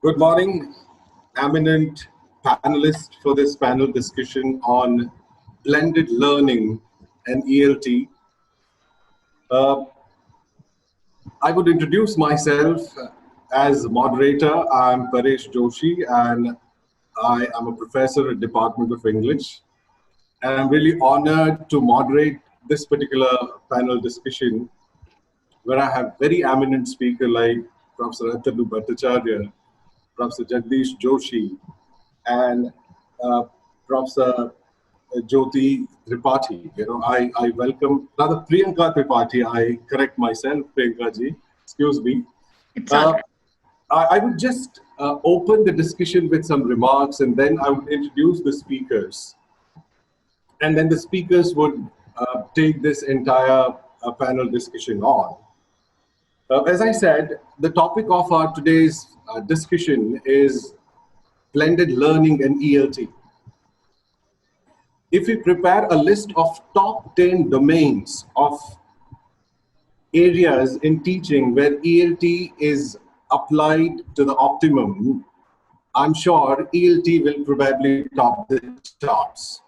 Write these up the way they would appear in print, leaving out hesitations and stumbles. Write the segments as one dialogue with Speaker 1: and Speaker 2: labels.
Speaker 1: Good morning, eminent panelists for this panel discussion on blended learning and ELT. I would introduce myself as moderator. I'm Paresh Joshi and I am a professor at Department of English. And I'm really honored to moderate this particular panel discussion where I have very eminent speakers like Professor Atanu Bhattcharya, Professor Jagdish Joshi, and Professor Tripathi. I welcome, rather Priyanka Tripathi, I correct myself, Priyanka ji, excuse me. I would just open the discussion with some remarks and then I would introduce the speakers. And then the speakers would take this entire panel discussion on. As I said, the topic of our today's discussion is blended learning and ELT. If we prepare a list of top 10 domains of areas in teaching where ELT is applied to the optimum, I'm sure ELT will probably top the charts.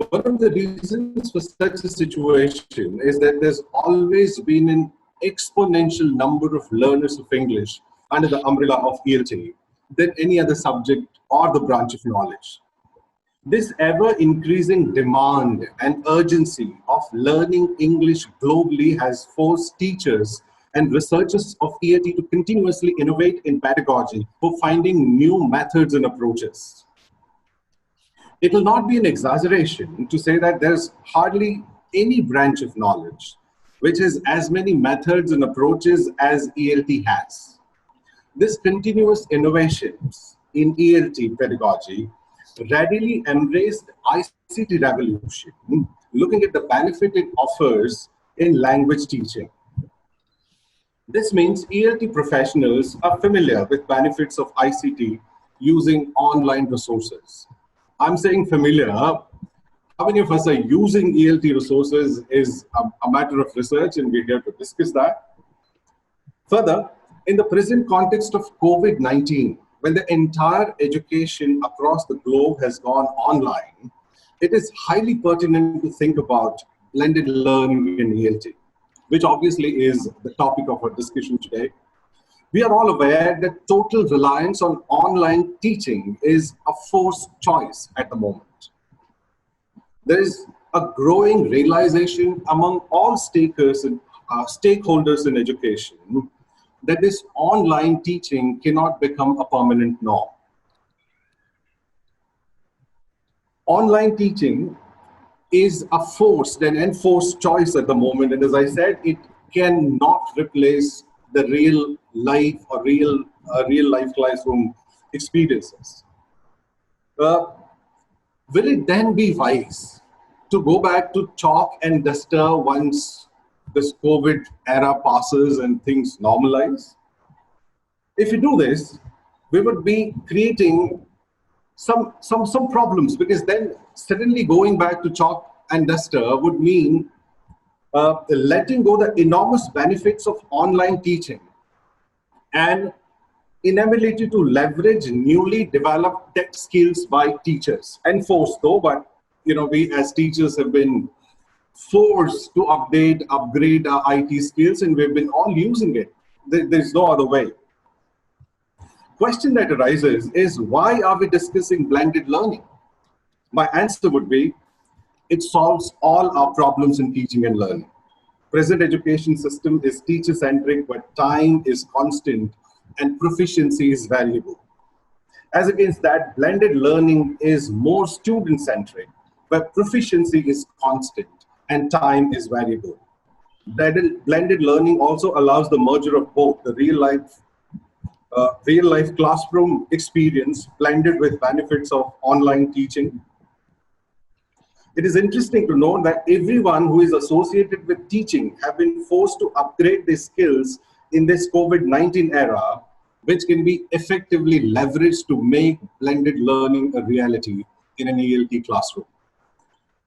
Speaker 1: One of the reasons for such a situation is that there's always been an exponential number of learners of English under the umbrella of ELT than any other subject or the branch of knowledge. This ever-increasing demand and urgency of learning English globally has forced teachers and researchers of ELT to continuously innovate in pedagogy for finding new methods and approaches. It will not be an exaggeration to say that there's hardly any branch of knowledge which has as many methods and approaches as ELT has. This continuous innovations in ELT pedagogy readily embraced ICT revolution, looking at the benefit it offers in language teaching. This means ELT professionals are familiar with benefits of ICT using online resources. I'm saying familiar. How many of us are using ELT resources is a matter of research, and we're here to discuss that. Further, in the present context of COVID-19, when the entire education across the globe has gone online, it is highly pertinent to think about blended learning in ELT, which obviously is the topic of our discussion today. We are all aware that total reliance on online teaching is a forced choice at the moment. There is a growing realization among all stakeholders in education that this online teaching cannot become a permanent norm. Online teaching is a forced and enforced choice at the moment, and as I said, it cannot replace the real life or real life classroom experiences. Will it then be wise to go back to chalk and duster once this COVID era passes and things normalize? If we do this, we would be creating some problems, because then suddenly going back to chalk and duster would mean letting go the enormous benefits of online teaching and inability to leverage newly developed tech skills by teachers. Enforced though, but we as teachers have been forced to upgrade our IT skills, and we've been all using it. There's no other way. Question that arises is, why are we discussing blended learning? My answer would be, it solves all our problems in teaching and learning. Present education system is teacher-centric, but time is constant and proficiency is variable. As against that, blended learning is more student-centric, where proficiency is constant and time is variable. Blended learning also allows the merger of both the real life classroom experience blended with benefits of online teaching. It is interesting to note that everyone who is associated with teaching have been forced to upgrade their skills in this COVID-19 era, which can be effectively leveraged to make blended learning a reality in an ELT classroom.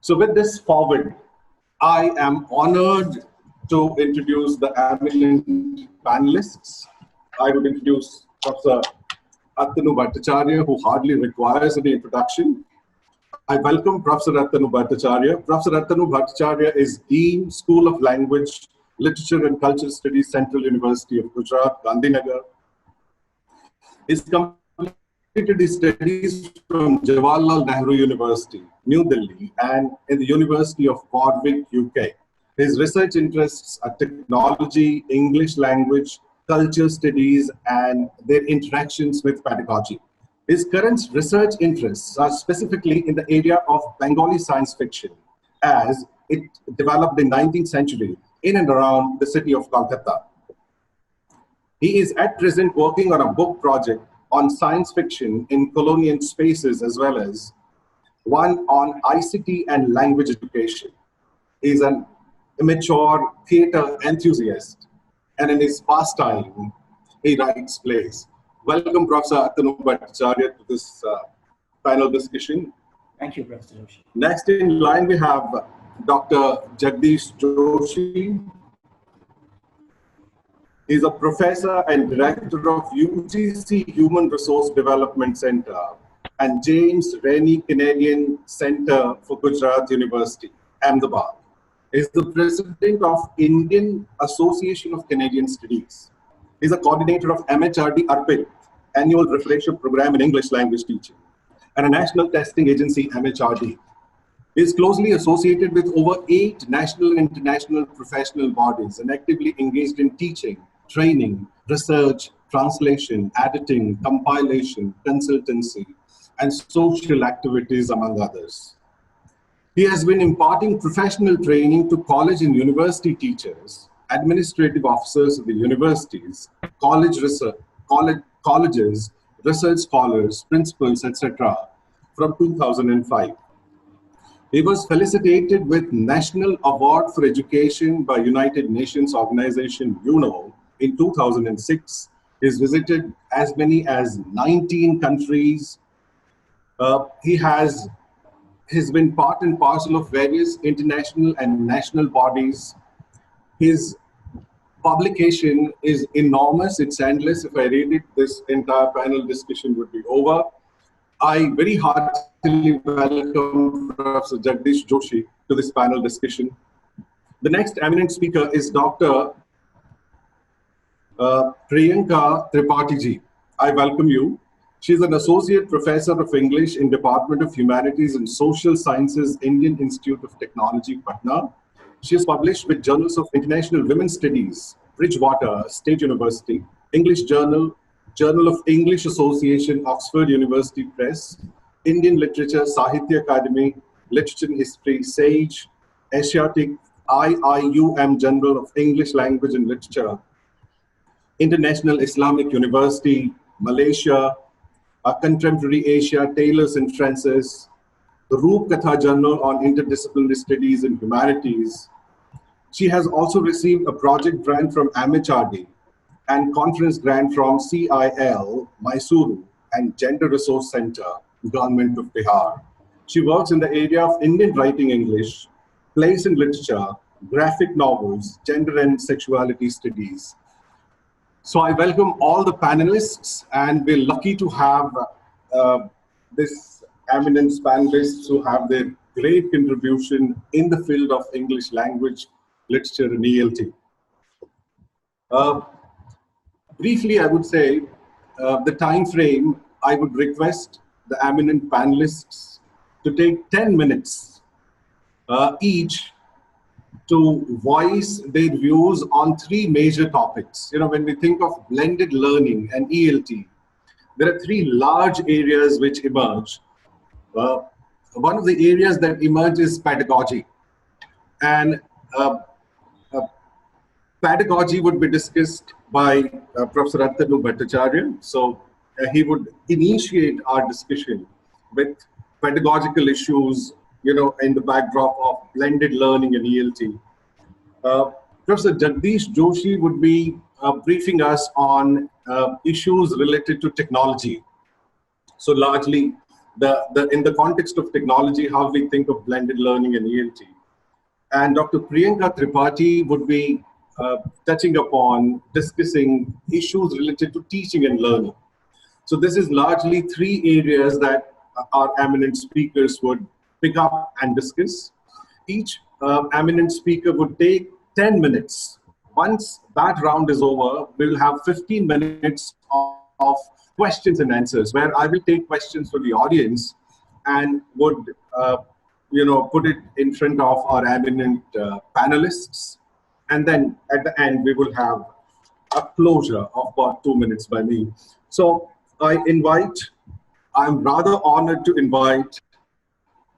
Speaker 1: So with this forward, I am honored to introduce the eminent panelists. I would introduce Professor Atanu Bhattcharya, who hardly requires any introduction. I welcome Professor Atanu Bhattcharya. Professor Atanu Bhattcharya is Dean, School of Language, Literature and Cultural Studies, Central University of Gujarat, Gandhinagar. He's completed his studies from Jawaharlal Nehru University, New Delhi, and in the University of Warwick, UK. His research interests are technology, English language, culture studies, and their interactions with pedagogy. His current research interests are specifically in the area of Bengali science fiction, as it developed in the 19th century in and around the city of Calcutta. He is at present working on a book project on science fiction in colonial spaces, as well as one on ICT and language education. He is an immature theatre enthusiast, and in his pastime, he writes plays. Welcome, Professor Atanu Bhattcharya, to this panel discussion.
Speaker 2: Thank you, Professor Joshi.
Speaker 1: Next in line, we have Dr. Jagdish Joshi. He's a professor and director of UGC Human Resource Development Center and James Rennie Canadian Center for Gujarat University, Ahmedabad. He's the president of Indian Association of Canadian Studies. He's a coordinator of MHRD ARPIT, Annual Refresher Program in English Language Teaching, and a national testing agency, MHRD. He is closely associated with over 8 national and international professional bodies and actively engaged in teaching, training, research, translation, editing, compilation, consultancy, and social activities, among others. He has been imparting professional training to college and university teachers, administrative officers of the universities, colleges, research scholars, principals, etc. from 2005. He was felicitated with National Award for Education by United Nations Organization UNO in 2006. He's visited as many as 19 countries. He's been part and parcel of various international and national bodies. His publication is enormous, it's endless. If I read it, this entire panel discussion would be over. I very heartily welcome Professor Jagdish Joshi to this panel discussion. The next eminent speaker is Dr. Priyanka Tripathi ji. I welcome you. She is an associate professor of English in Department of Humanities and Social Sciences, Indian Institute of Technology, Patna. She has published with Journals of International Women's Studies, Bridgewater State University, English Journal, Journal of English Association, Oxford University Press, Indian Literature, Sahitya Academy, Literature and History, SAGE, Asiatic, IIUM Journal of English Language and Literature, International Islamic University, Malaysia, Contemporary Asia, Taylors and Francis, the Roop Katha Journal on Interdisciplinary Studies in Humanities. She has also received a project grant from MHRD and conference grant from CIL, Mysuru, and Gender Resource Center, Government of Bihar. She works in the area of Indian writing English, plays and literature, graphic novels, gender and sexuality studies. So I welcome all the panelists, and we're lucky to have this eminent panelists who have their great contribution in the field of English language, literature, and ELT. Briefly, I would say the time frame, I would request the eminent panelists to take 10 minutes each to voice their views on 3 major topics. You know, when we think of blended learning and ELT, there are 3 large areas which emerge. One of the areas that emerge is pedagogy. And pedagogy would be discussed by Professor Atanu Bhattcharya. So he would initiate our discussion with pedagogical issues, you know, in the backdrop of blended learning and ELT. Professor Jagdish Joshi would be briefing us on issues related to technology. So largely, in the context of technology, how we think of blended learning and ELT. And Dr. Priyanka Tripathi would be touching upon discussing issues related to teaching and learning. So this is largely three areas that our eminent speakers would pick up and discuss. Each eminent speaker would take 10 minutes. Once that round is over, we'll have 15 minutes of questions and answers, where I will take questions from the audience and would put it in front of our eminent panelists. And then at the end, we will have a closure of about 2 minutes by me. So I'm rather honored to invite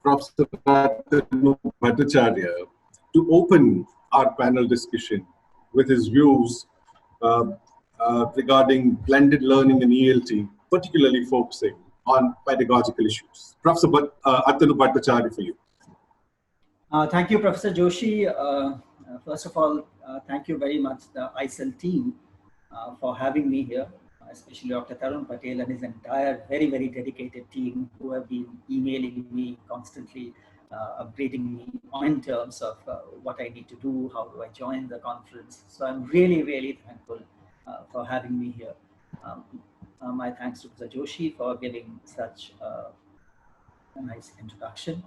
Speaker 1: Professor Atanu Bhattcharya to open our panel discussion with his views regarding blended learning and ELT, particularly focusing on pedagogical issues. Professor Atanu Bhattcharya, for you.
Speaker 2: Thank you, Professor Joshi. First of all, thank you very much, the ISEL team, for having me here, especially Dr. Tarun Patel and his entire very, very dedicated team who have been emailing me constantly, upgrading me in terms of what I need to do, how do I join the conference. So I'm really, really thankful for having me here. My thanks to Professor Joshi for giving such a nice introduction,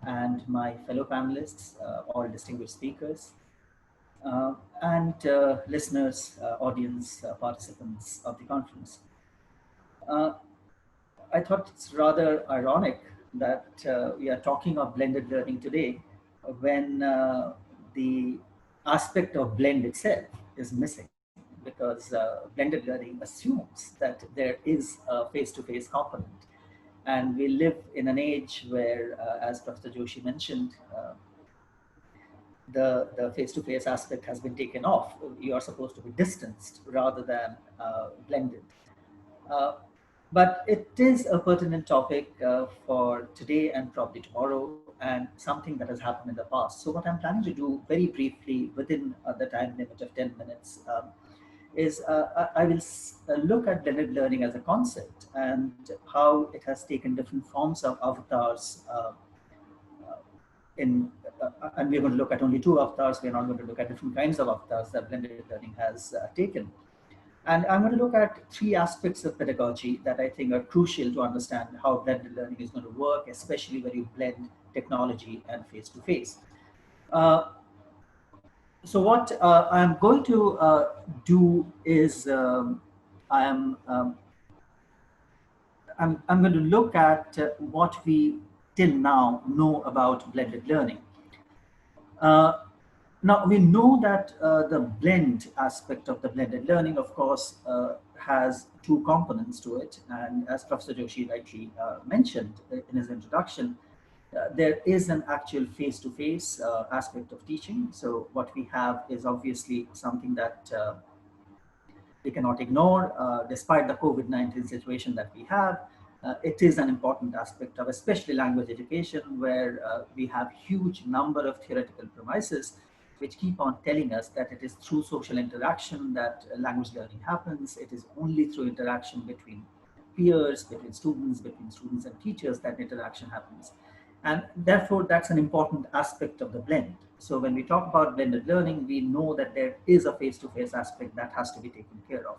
Speaker 2: and my fellow panelists, all distinguished speakers, and listeners, audience, participants of the conference. I thought it's rather ironic that we are talking of blended learning today when the aspect of blend itself is missing, because blended learning assumes that there is a face-to-face component. And we live in an age where, as Professor Joshi mentioned, the face-to-face aspect has been taken off. You are supposed to be distanced rather than blended. But it is a pertinent topic for today and probably tomorrow, and something that has happened in the past. So what I'm planning to do very briefly within the time limit of 10 minutes is I will look at blended learning as a concept and how it has taken different forms of avatars and we're going to look at only two avatars. We're not going to look at different kinds of avatars that blended learning has taken. And I'm going to look at three aspects of pedagogy that I think are crucial to understand how blended learning is going to work, especially when you blend technology and face-to-face. So what I'm going to do is I'm going to look at what we till now know about blended learning. Now we know that the blend aspect of the blended learning, of course, has two components to it. And as Professor Joshi rightly mentioned in his introduction, there is an actual face-to-face aspect of teaching. So what we have is obviously something that we cannot ignore, despite the COVID-19 situation that we have. It is an important aspect of especially language education, where we have huge number of theoretical premises which keep on telling us that it is through social interaction that language learning happens. It is only through interaction between peers, between students and teachers that interaction happens. And therefore, that's an important aspect of the blend. So when we talk about blended learning, we know that there is a face-to-face aspect that has to be taken care of.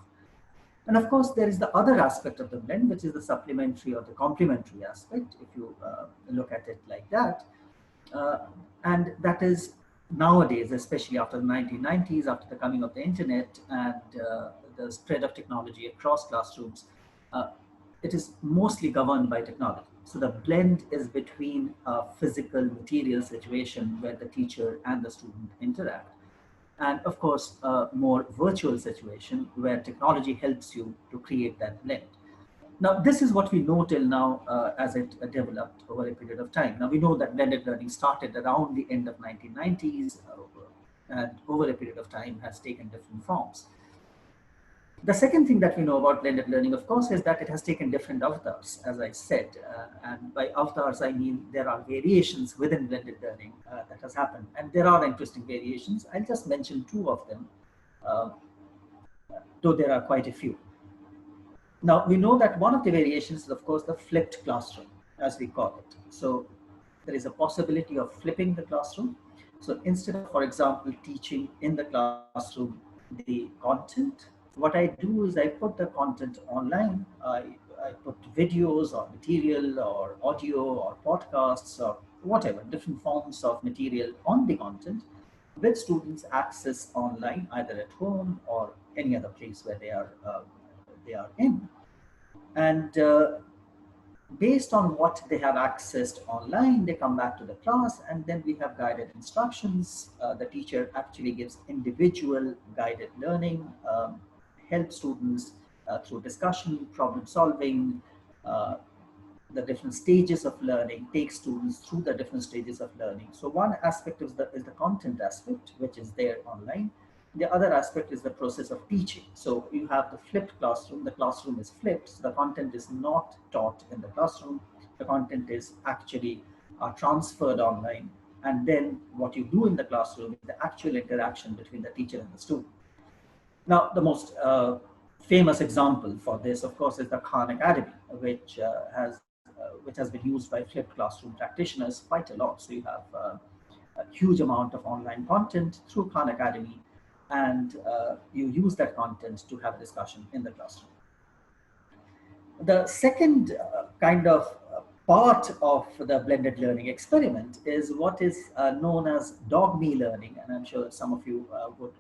Speaker 2: And of course, there is the other aspect of the blend, which is the supplementary or the complementary aspect, if you look at it like that. And that is nowadays, especially after the 1990s, after the coming of the internet and the spread of technology across classrooms, it is mostly governed by technology. So the blend is between a physical material situation where the teacher and the student interact, and of course, a more virtual situation where technology helps you to create that blend. Now, this is what we know till now as it developed over a period of time. Now, we know that blended learning started around the end of 1990s and over a period of time has taken different forms. The second thing that we know about blended learning, of course, is that it has taken different avatars, as I said. And by avatars, I mean there are variations within blended learning that has happened. And there are interesting variations. I'll just mention two of them, though there are quite a few. Now, we know that one of the variations is, of course, the flipped classroom, as we call it. So there is a possibility of flipping the classroom. So instead of, for example, teaching in the classroom the content, what I do is I put the content online. I I put videos or material or audio or podcasts or whatever, different forms of material on the content which students access online, either at home or any other place where they are in. And based on what they have accessed online, they come back to the class, and then we have guided instructions. The teacher actually gives individual guided learning, help students through discussion, problem solving, uh, the different stages of learning, take students through the different stages of learning. So one aspect is the content aspect, which is there online. The other aspect is the process of teaching. So you have the flipped classroom. The classroom is flipped. So the content is not taught in the classroom. The content is actually transferred online. And then what you do in the classroom is the actual interaction between the teacher and the student. Now, the most famous example for this, of course, is the Khan Academy, which has been used by flipped classroom practitioners quite a lot. So you have a huge amount of online content through Khan Academy, and you use that content to have a discussion in the classroom. The second kind of part of the blended learning experiment is what is known as dog-me learning, and I'm sure some of you would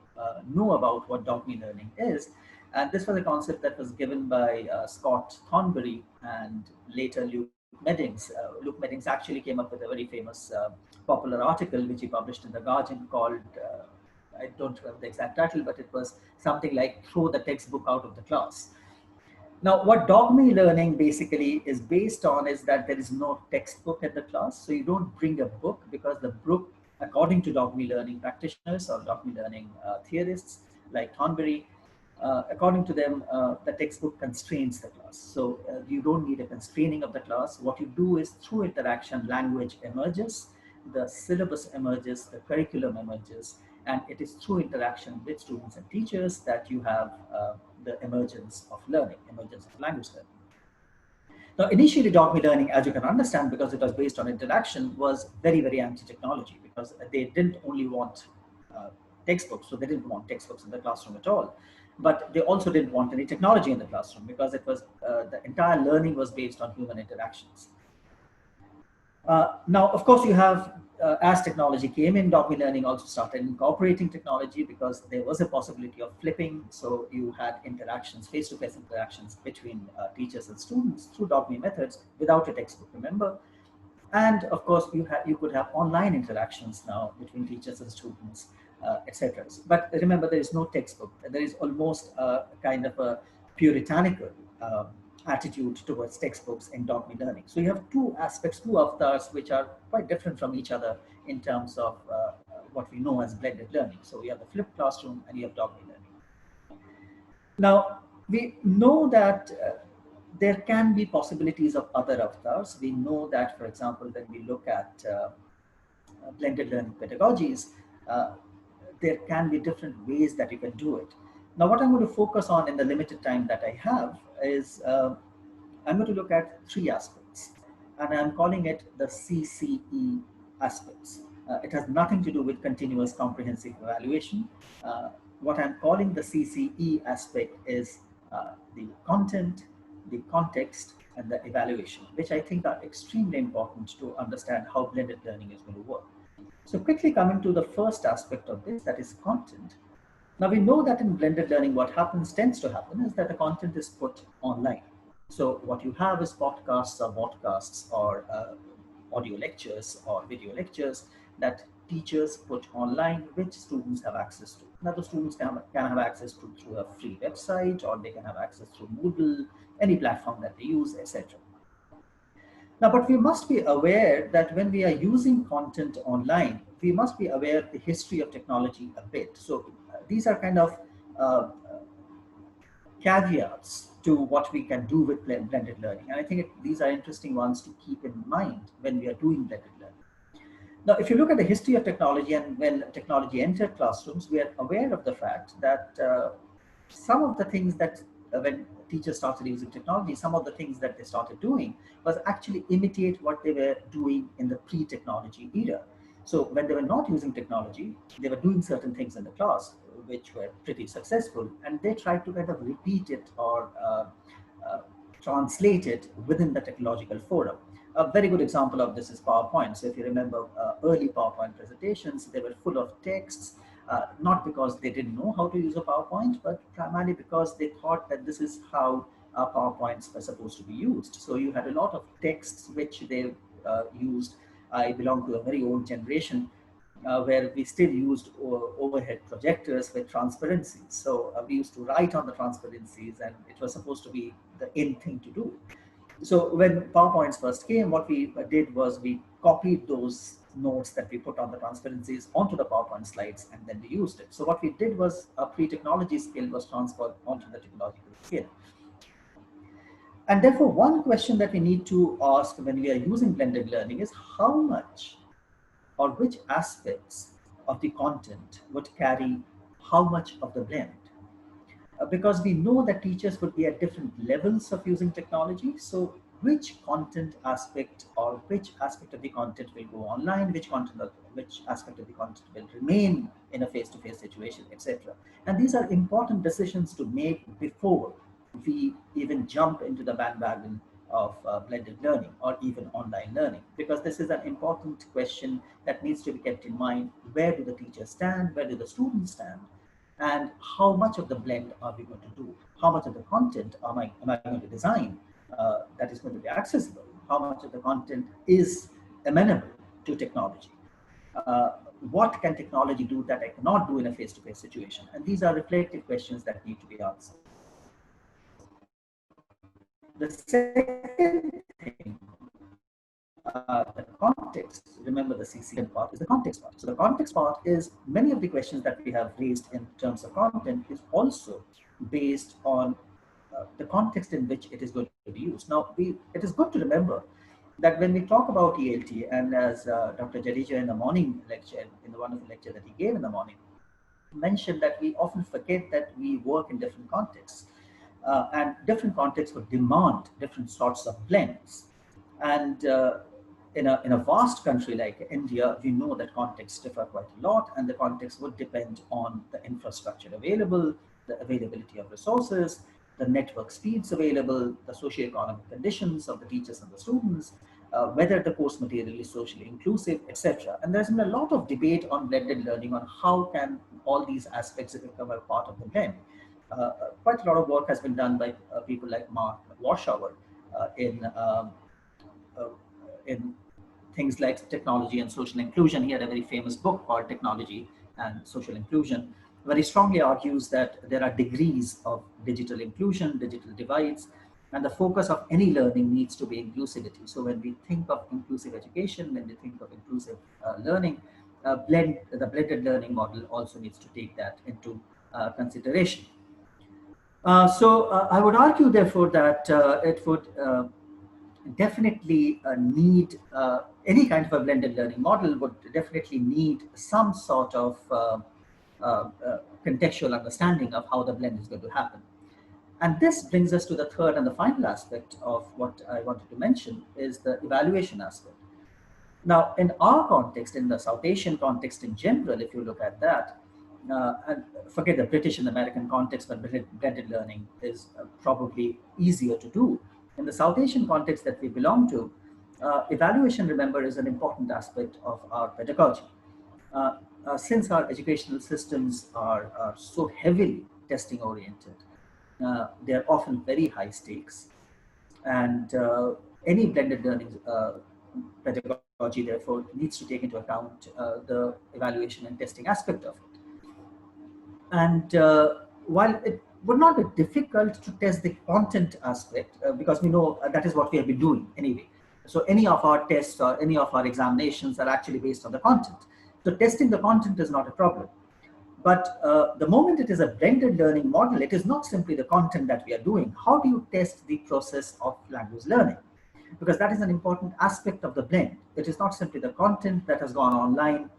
Speaker 2: know about what dog-me learning is. And this was a concept that was given by Scott Thornberry and later Luke Meddings. Luke Meddings actually came up with a very famous popular article which he published in The Guardian called, I don't remember the exact title, but it was something like "Throw the textbook out of the class." Now, what dog-me learning basically is based on is that there is no textbook at the class. So you don't bring a book, because the book, according to dog-me learning practitioners or dog-me learning theorists like Thornberry, according to them, the textbook constrains the class. So you don't need a constraining of the class. What you do is through interaction, language emerges, the syllabus emerges, the curriculum emerges, and it is through interaction with students and teachers that you have the emergence of learning, emergence of language learning. Now, initially, dog-me learning, as you can understand, because it was based on interaction, was very, very anti-technology, because they didn't only want textbooks, so they didn't want textbooks in the classroom at all. But they also didn't want any technology in the classroom, because it was the entire learning was based on human interactions. Now, of course, you have, as technology came in, dog-me learning also started incorporating technology, because there was a possibility of flipping. So you had interactions, face-to-face interactions between teachers and students through dog-me methods without a textbook, remember? And of course, you could have online interactions now between teachers and students, etc. But remember, there is no textbook. There is almost a kind of a puritanical attitude towards textbooks in dog-me learning. So you have two aspects, two avatars, which are quite different from each other in terms of what we know as blended learning. So you have the flipped classroom and you have dog-me learning. Now, we know that there can be possibilities of other avatars. We know that, for example, when we look at blended learning pedagogies, there can be different ways that you can do it. Now, what I'm going to focus on in the limited time that I have is I'm going to look at three aspects, and I'm calling it the CCE aspects. It has nothing to do with continuous comprehensive evaluation. What I'm calling the CCE aspect is the content, the context, and the evaluation, which I think are extremely important to understand how blended learning is going to work. So quickly coming to the first aspect of this, that is content. Now, we know that in blended learning, what tends to happen is that the content is put online. So what you have is podcasts or vodcasts or audio lectures or video lectures that teachers put online, which students have access to. Now, the students can have access to through a free website, or they can have access through Moodle, any platform that they use, etc. Now, but we must be aware that when we are using content online, we must be aware of the history of technology a bit. So these are kind of caveats to what we can do with blended learning. And I think these are interesting ones to keep in mind when we are doing blended learning. Now, if you look at the history of technology and when technology entered classrooms, we are aware of the fact that some of the things that when teachers started using technology, some of the things that they started doing was actually imitate what they were doing in the pre-technology era. So when they were not using technology, they were doing certain things in the class which were pretty successful, and they tried to kind of repeat it or translate it within the technological forum. A very good example of this is PowerPoint. So if you remember early PowerPoint presentations, they were full of texts, not because they didn't know how to use a PowerPoint, but primarily because they thought that this is how PowerPoints were supposed to be used. So you had a lot of texts which they used. I belong to a very old generation where we still used overhead projectors with transparencies. So we used to write on the transparencies, and it was supposed to be the in thing to do. So when PowerPoints first came, what we did was we copied those notes that we put on the transparencies onto the PowerPoint slides, and then we used it. So what we did was a pre-technology skill was transferred onto the technological skill. And therefore, one question that we need to ask when we are using blended learning is how much or which aspects of the content would carry how much of the blend. Because we know that teachers would be at different levels of using technology. So which content aspect or which aspect of the content will go online, which aspect of the content will remain in a face-to-face situation, etc. And these are important decisions to make before we even jump into the bandwagon of blended learning or even online learning, because this is an important question that needs to be kept in mind. Where do the teachers stand? Where do the students stand? And how much of the blend are we going to do? How much of the content am I going to design that is going to be accessible? How much of the content is amenable to technology? What can technology do that I cannot do in a face-to-face situation? And these are reflective questions that need to be answered. The second thing, the context, remember the CCN part is the context part. So the context part is many of the questions that we have raised in terms of content is also based on the context in which it is going to be used. Now, it is good to remember that when we talk about ELT, and as Dr. Jagdish in the morning lecture, in the wonderful lecture that he gave in the morning, mentioned that we often forget that we work in different contexts. And different contexts would demand different sorts of blends. And in a vast country like India, we know that contexts differ quite a lot, and the context would depend on the infrastructure available, the availability of resources, the network speeds available, the socioeconomic conditions of the teachers and the students, whether the course material is socially inclusive, etc. And there's been a lot of debate on blended learning on how can all these aspects become a part of the blend. Quite a lot of work has been done by people like Mark Warshauer in things like technology and social inclusion. He had a very famous book called Technology and Social Inclusion, where he strongly argues that there are degrees of digital inclusion, digital divides, and the focus of any learning needs to be inclusivity. So when we think of inclusive education, when we think of inclusive learning, the blended learning model also needs to take that into consideration. I would argue, therefore, that it would definitely need any kind of a blended learning model would definitely need some sort of contextual understanding of how the blend is going to happen. And this brings us to the third and the final aspect of what I wanted to mention is the evaluation aspect. Now, in our context, in the South Asian context in general, if you look at that, and forget the British and American context, but blended learning is probably easier to do. In the South Asian context that we belong to, evaluation, remember, is an important aspect of our pedagogy. Since our educational systems are so heavily testing oriented, they are often very high stakes. And any blended learning pedagogy, therefore, needs to take into account the evaluation and testing aspect of it. And while it would not be difficult to test the content aspect, because we know that is what we have been doing anyway. So any of our tests or any of our examinations are actually based on the content. So testing the content is not a problem. But the moment it is a blended learning model, it is not simply the content that we are doing. How do you test the process of language learning? Because that is an important aspect of the blend. It is not simply the content that has gone online.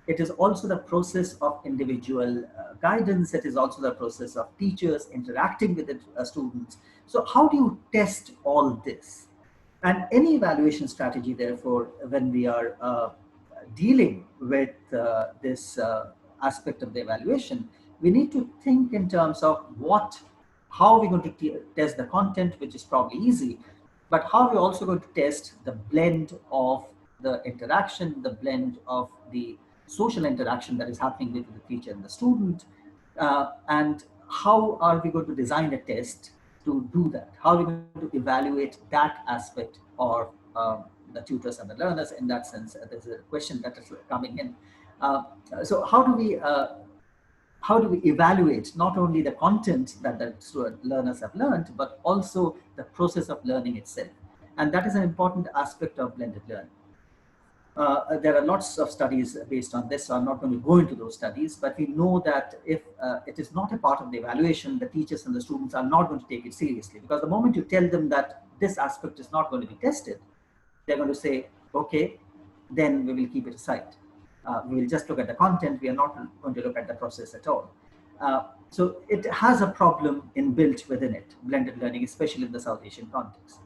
Speaker 2: It is also the process of individual guidance. It is also the process of teachers interacting with the students. So how do you test all this? And any evaluation strategy, therefore, when we are dealing with this aspect of the evaluation, we need to think in terms of what How are we going to test the content, which is probably easy, but how are we also going to test the blend of the interaction, the blend of the social interaction that is happening between the teacher and the student, and how are we going to design a test to do that? How are we going to evaluate that aspect of the tutors and the learners? In that sense, there's a question that is coming in. So how do we evaluate not only the content that the learners have learned, but also the process of learning itself? And that is an important aspect of blended learning. There are lots of studies based on this, so I'm not going to go into those studies, but we know that if it is not a part of the evaluation, the teachers and the students are not going to take it seriously, because the moment you tell them that this aspect is not going to be tested, they're going to say, okay, then we will keep it aside. We will just look at the content. We are not going to look at the process at all. So it has a problem inbuilt within it, blended learning, especially in the South Asian context.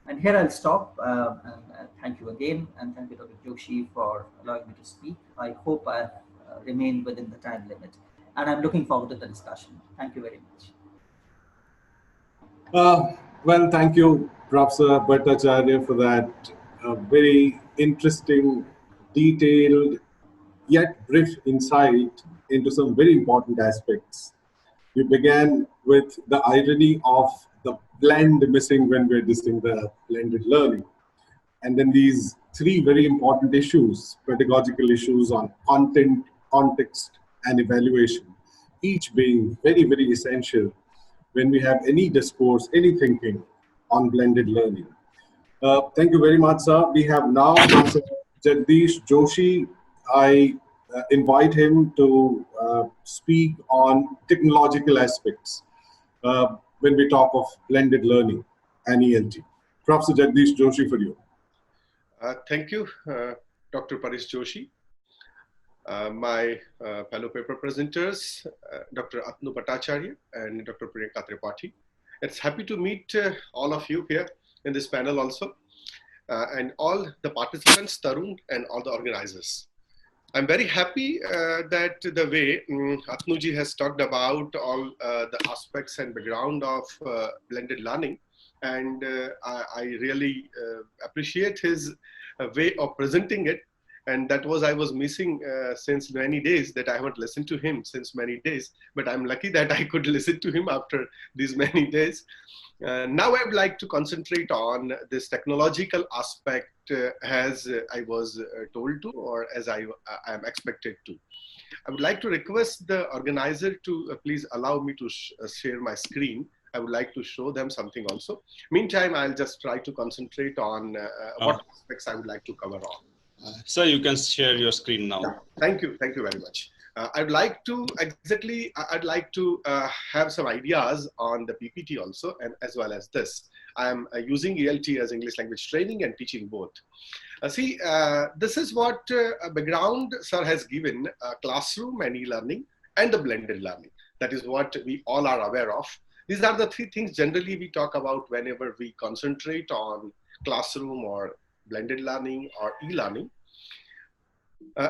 Speaker 2: And here I'll stop. And thank you again. And thank you, Dr. Joshi, for allowing me to speak. I hope I have remained within the time limit. And I'm looking forward to the discussion. Thank you very much.
Speaker 1: Well, thank you, Professor Bhattacharya, for that very interesting, detailed, yet brief insight into some very important aspects. We began with the irony of the blend missing when we're discussing the blended learning. And then these three very important issues, pedagogical issues on content, context, and evaluation, each being very, very essential when we have any discourse, any thinking on blended learning. Thank you very much, sir. We have now Professor Jagdish Joshi. I invite him to speak on technological aspects when we talk of blended learning and ELT. Professor Jagdish Joshi, for you.
Speaker 3: Thank you, Dr. Paresh Joshi. My fellow paper presenters, Dr. Atanu Bhattcharya and Dr. Priyanka Tripathi. It's happy to meet all of you here in this panel also, and all the participants, Tarun, and all the organizers. I'm very happy that the way Atnuji has talked about all the aspects and background of blended learning, and I really appreciate his way of presenting it. And that was, I was missing since many days, that I haven't listened to him since many days, but I'm lucky that I could listen to him after these many days. Now I would like to concentrate on this technological aspect as I was told to, or as I am expected to. I would like to request the organizer to please allow me to share my screen. I would like to show them something also. Meantime, I'll just try to concentrate on what aspects I would like to cover on.
Speaker 4: Sir, you can share your screen now.
Speaker 3: Thank you very much. I'd like to have some ideas on the PPT also, and as well as this. I'm using ELT as English language training and teaching both. See, this is what background sir has given, classroom and e-learning and the blended learning. That is what we all are aware of. These are the three things generally we talk about whenever we concentrate on classroom or blended learning or e-learning.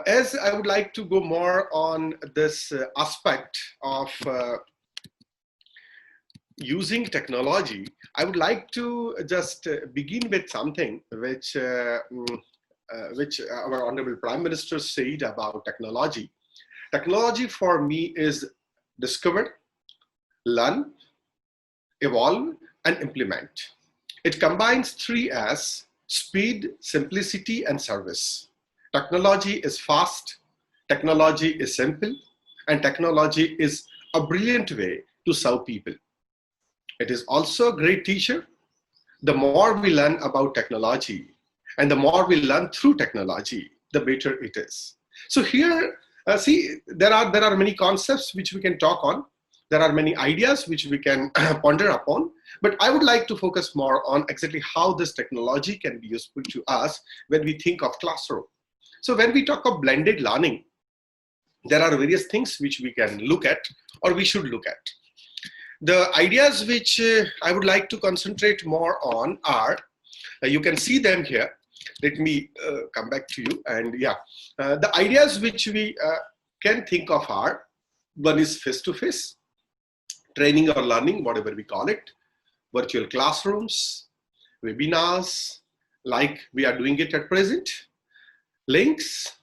Speaker 3: As I would like to go more on this aspect of using technology, I would like to just begin with something which our Honorable Prime Minister said about technology. Technology for me is discover, learn, evolve, and implement. It combines three S's: speed, simplicity, and service. Technology is fast, technology is simple, and technology is a brilliant way to serve people. It is also a great teacher. The more we learn about technology and the more we learn through technology, the better it is. So here, see, there are many concepts which we can talk on. There are many ideas which we can ponder upon, but I would like to focus more on exactly how this technology can be useful to us when we think of classroom. So when we talk of blended learning, there are various things which we can look at or we should look at. The ideas which I would like to concentrate more on are, you can see them here. Let me come back to you. And yeah, the ideas which we can think of are, one is face-to-face, training or learning, whatever we call it, virtual classrooms, webinars, like we are doing it at present, links,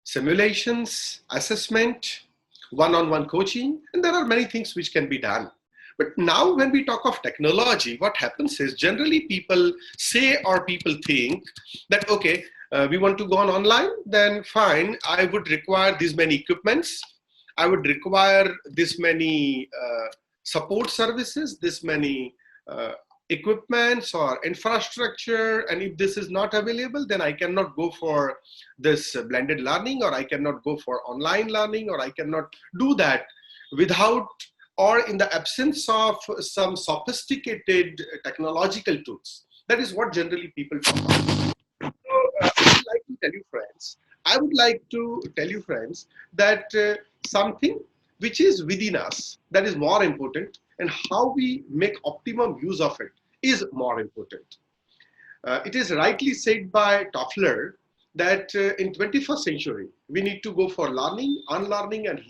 Speaker 3: simulations, assessment, one-on-one coaching, and there are many things which can be done. But now when we talk of technology, what happens is generally people say or people think that, okay, we want to go on online, then fine, I would require these many equipments, I would require this many support services, this many equipments or infrastructure, and if this is not available, then I cannot go for this blended learning, or I cannot go for online learning, or I cannot do that without or in the absence of some sophisticated technological tools. That is what generally people talk about. So I would like to tell you friends that something which is within us, that is more important, and how we make optimum use of it is more important. It is rightly said by Toffler that in 21st century, we need to go for learning, unlearning, and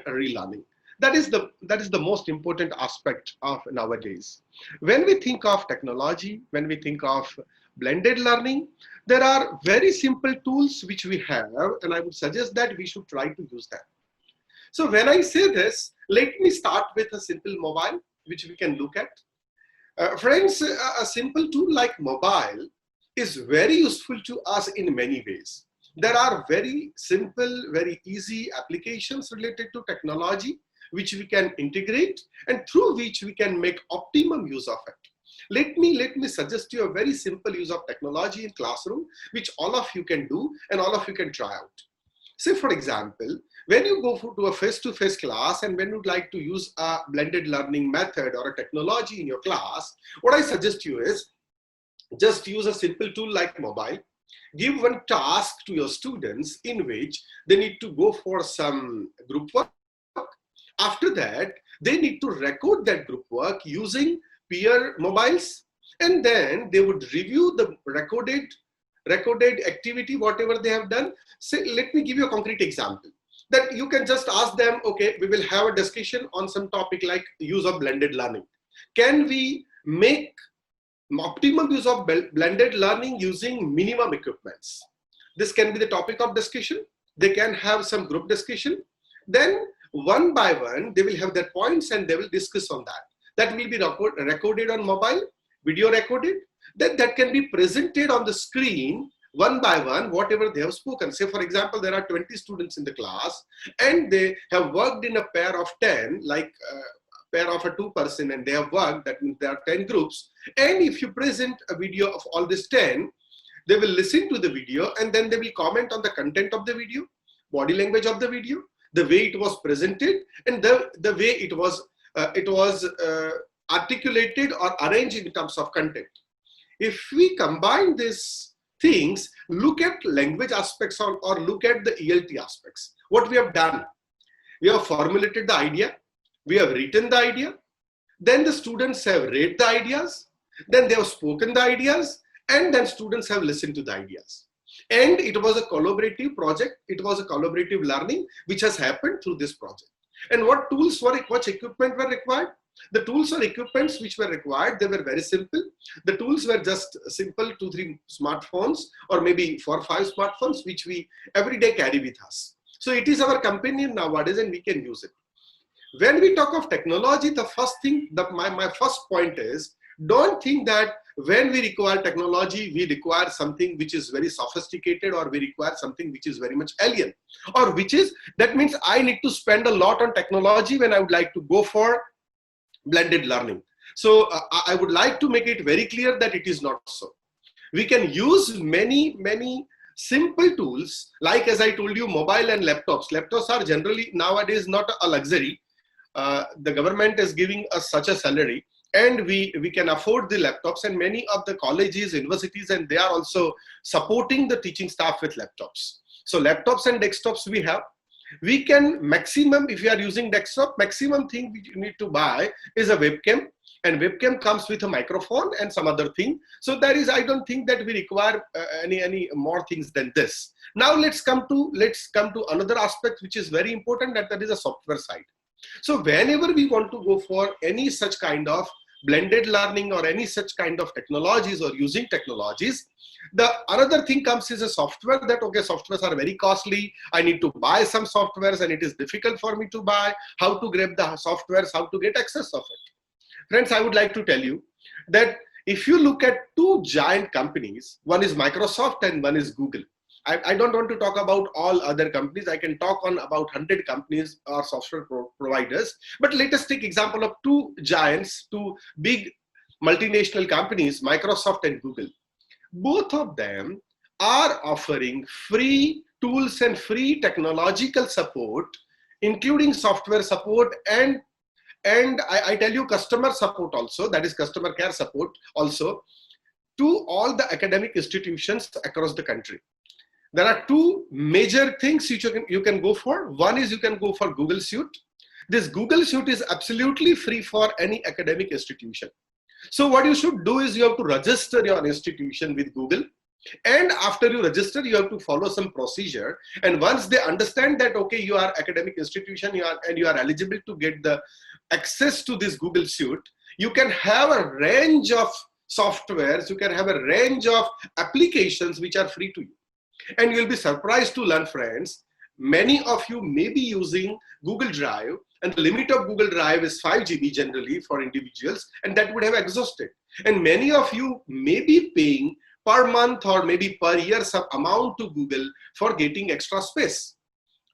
Speaker 3: relearning. That is the most important aspect of nowadays. When we think of technology, when we think of blended learning, there are very simple tools which we have, and I would suggest that we should try to use them. So when I say this, let me start with a simple mobile, which we can look at. Friends, a simple tool like mobile is very useful to us in many ways. There are very simple, very easy applications related to technology, which we can integrate and through which we can make optimum use of it. Let me suggest you a very simple use of technology in classroom, which all of you can do and all of you can try out. Say, for example, when you go to a face-to-face class and when you'd like to use a blended learning method or a technology in your class, what I suggest you is just use a simple tool like mobile. Give one task to your students in which they need to go for some group work. After that, they need to record that group work using peer mobiles, and then they would review the recorded activity, whatever they have done. Say, let me give you a concrete example. That you can just ask them, okay, we will have a discussion on some topic like use of blended learning. Can we make optimum use of blended learning using minimum equipments? This can be the topic of discussion. They can have some group discussion. Then one by one, they will have their points and they will discuss on that. That will be recorded on mobile, video recorded. Then that can be presented on the screen one by one, whatever they have spoken. Say, for example, there are 20 students in the class and they have worked in a pair of 10, like a pair of a 2-person, and they have worked, that means there are 10 groups. And if you present a video of all these 10, they will listen to the video and then they will comment on the content of the video, body language of the video, the way it was presented, and the way it was articulated or arranged in terms of content. If we combine these things, look at language aspects or look at the ELT aspects. What we have done, we have formulated the idea, we have written the idea, then the students have read the ideas, then they have spoken the ideas, and then students have listened to the ideas. And it was a collaborative project, it was a collaborative learning which has happened through this project. And what tools were, what equipment were required? The tools or equipments which were required, they were very simple. The tools were just simple 2-3 smartphones or maybe 4-5 smartphones which we every day carry with us. So it is our companion nowadays and we can use it. When we talk of technology, the first thing, my first point is, don't think that when we require technology, we require something which is very sophisticated or we require something which is very much alien, or that means I need to spend a lot on technology when I would like to go for blended learning. So I would like to make it very clear that it is not so. We can use many simple tools, like as I told you, mobile and laptops. Laptops are generally nowadays not a luxury. The government is giving us such a salary, and we can afford the laptops, and many of the colleges, universities, and they are also supporting the teaching staff with laptops. So laptops and desktops we have. We can maximum, if you are using desktop, maximum thing which you need to buy is a webcam, and webcam comes with a microphone and some other thing. So there is, I don't think that we require any more things than this. Now let's come to another aspect which is very important, that is a software side. So whenever we want to go for any such kind of blended learning or any such kind of technologies or using technologies, the another thing comes is a software that, okay, softwares are very costly. I need to buy some softwares and it is difficult for me to buy. How to grab the softwares, how to get access of it. Friends, I would like to tell you that if you look at two giant companies, one is Microsoft and one is Google. I don't want to talk about all other companies. I can talk on about 100 companies or software providers. But let us take example of two giants, two big multinational companies, Microsoft and Google. Both of them are offering free tools and free technological support, including software support and I tell you customer support also, that is customer care support also, to all the academic institutions across the country. There are two major things which you can go for. One is you can go for Google Suite. This Google Suite is absolutely free for any academic institution. So what you should do is you have to register your institution with Google. And after you register, you have to follow some procedure. And once they understand that, okay, you are academic institution, you are eligible to get the access to this Google Suite, you can have a range of softwares, you can have a range of applications which are free to you. And you'll be surprised to learn, friends, many of you may be using Google Drive, and the limit of Google Drive is 5 GB generally for individuals, and that would have exhausted. And many of you may be paying per month or maybe per year some amount to Google for getting extra space.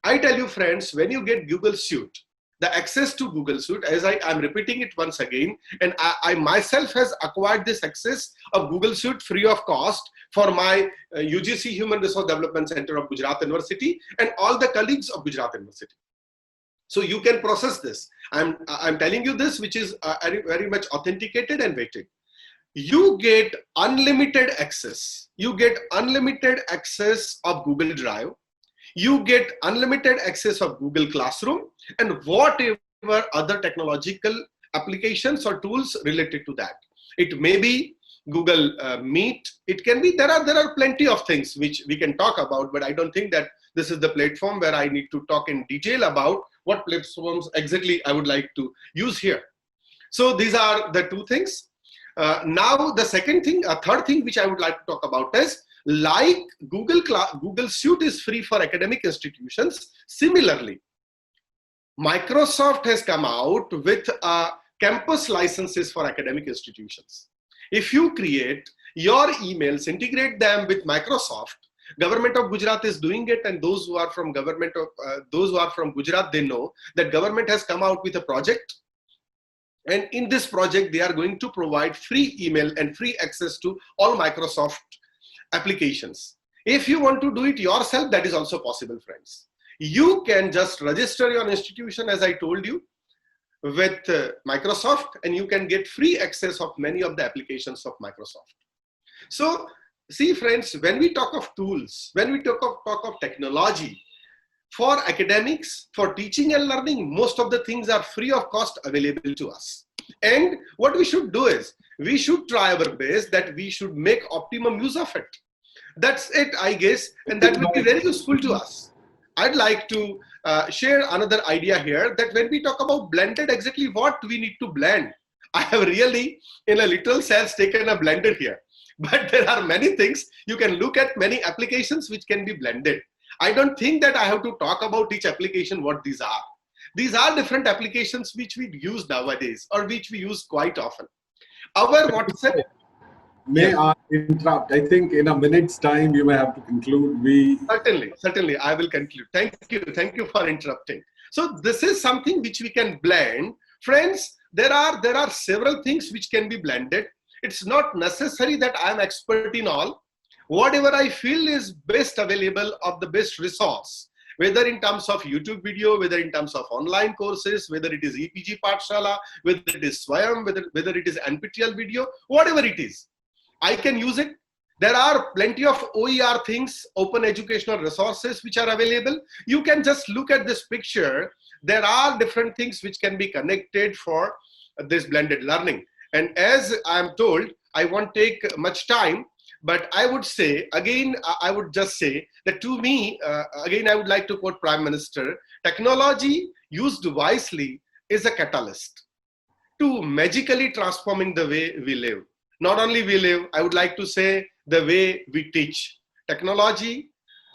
Speaker 3: I tell you, friends, when you get Google Suite, the access to Google Suite, as I'm repeating it once again, and I myself has acquired this access of Google Suite free of cost for my UGC Human Resource Development Center of Gujarat University and all the colleagues of Gujarat University. So you can process this. I'm telling you this, which is very much authenticated and vetted. You get unlimited access. You get unlimited access of Google Drive. You get unlimited access of Google Classroom and whatever other technological applications or tools related to that. It may be Google Meet. It can be, there are plenty of things which we can talk about, but I don't think that this is the platform where I need to talk in detail about what platforms exactly I would like to use here. So these are the two things. Now the third thing which I would like to talk about is, like Google Suite is free for academic institutions, similarly, Microsoft has come out with campus licenses for academic institutions. If you create your emails, integrate them with Microsoft, Government of Gujarat is doing it, and those who are from Gujarat, they know that government has come out with a project. And in this project, they are going to provide free email and free access to all Microsoft applications. If you want to do it yourself, that is also possible, friends. You can just register your institution, as I told you, with Microsoft, and you can get free access of many of the applications of Microsoft. So, see, friends, when we talk of tools, when we talk of technology, for academics, for teaching and learning, most of the things are free of cost available to us. And what we should do is, we should try our best that we should make optimum use of it. That's it, I guess, and that will be very useful to us. I'd like to share another idea here, that when we talk about blended, exactly what we need to blend. I have really, in a literal sense, taken a blender here. But there are many things. You can look at many applications which can be blended. I don't think that I have to talk about each application, what these are. These are different applications which we use nowadays, or which we use quite often. Our WhatsApp.
Speaker 1: May I interrupt? I think in a minute's time you may have to conclude.
Speaker 3: Certainly, I will conclude. Thank you for interrupting. So this is something which we can blend. Friends, there are several things which can be blended. It's not necessary that I am expert in all. Whatever I feel is best available of the best resource, whether in terms of YouTube video, whether in terms of online courses, whether it is EPG Pathshala, whether it is Swayam, whether it is NPTEL video, whatever it is, I can use it. There are plenty of OER things, open educational resources which are available. You can just look at this picture. There are different things which can be connected for this blended learning. And as I'm told, I won't take much time. But I would say, again, I would just say that to me, again, I would like to quote Prime Minister, technology used wisely, is a catalyst to magically transforming the way we live. Not only we live, I would like to say the way we teach. Technology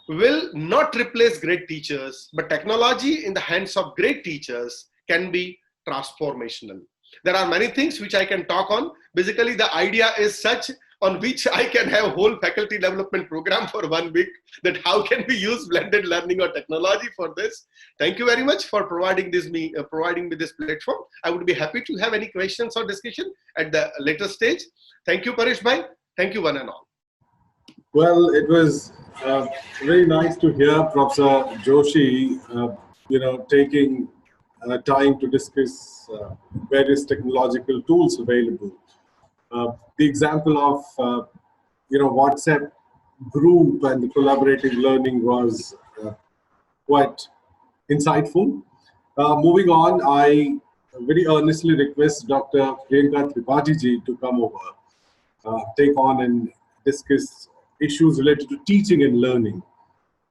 Speaker 3: will not replace great teachers, but technology in the hands of great teachers can be transformational. There are many things which I can talk on. Basically, the idea is such on which I can have a whole faculty development program for 1 week, that how can we use blended learning or technology for this. Thank you very much for providing me this platform. I would be happy to have any questions or discussion at the later stage. Thank you, Paresh bhai. Thank you, one and all.
Speaker 1: Well, it was very nice to hear Professor Joshi, taking time to discuss various technological tools available. The example of WhatsApp group and the collaborative learning was quite insightful. Moving on, I very earnestly request Dr. Priyanka Tripathi ji to come over, take on and discuss issues related to teaching and learning.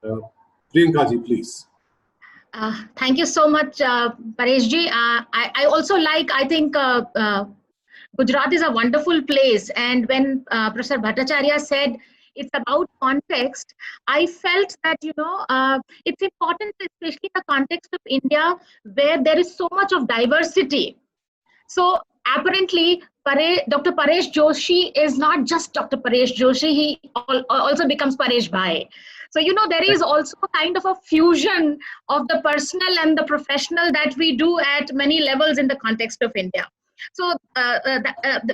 Speaker 1: Priyanka ji, please.
Speaker 5: Thank you so much, Paresh ji. I also I think Gujarat is a wonderful place, and when Professor Bhattacharya said it's about context, I felt that it's important, especially in the context of India, where there is so much of diversity. So apparently, Dr. Paresh Joshi is not just Dr. Paresh Joshi; he also becomes Paresh bhai. So there is also kind of a fusion of the personal and the professional that we do at many levels in the context of India. So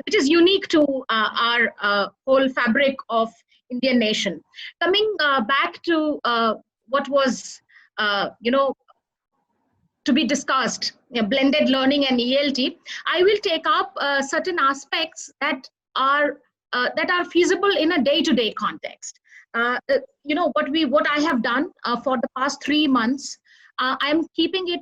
Speaker 5: which is unique to our whole fabric of Indian nation. Coming back to what was to be discussed, blended learning and ELT, I will take up certain aspects that are feasible in a day-to-day context. What I have done for the past 3 months, I'm keeping it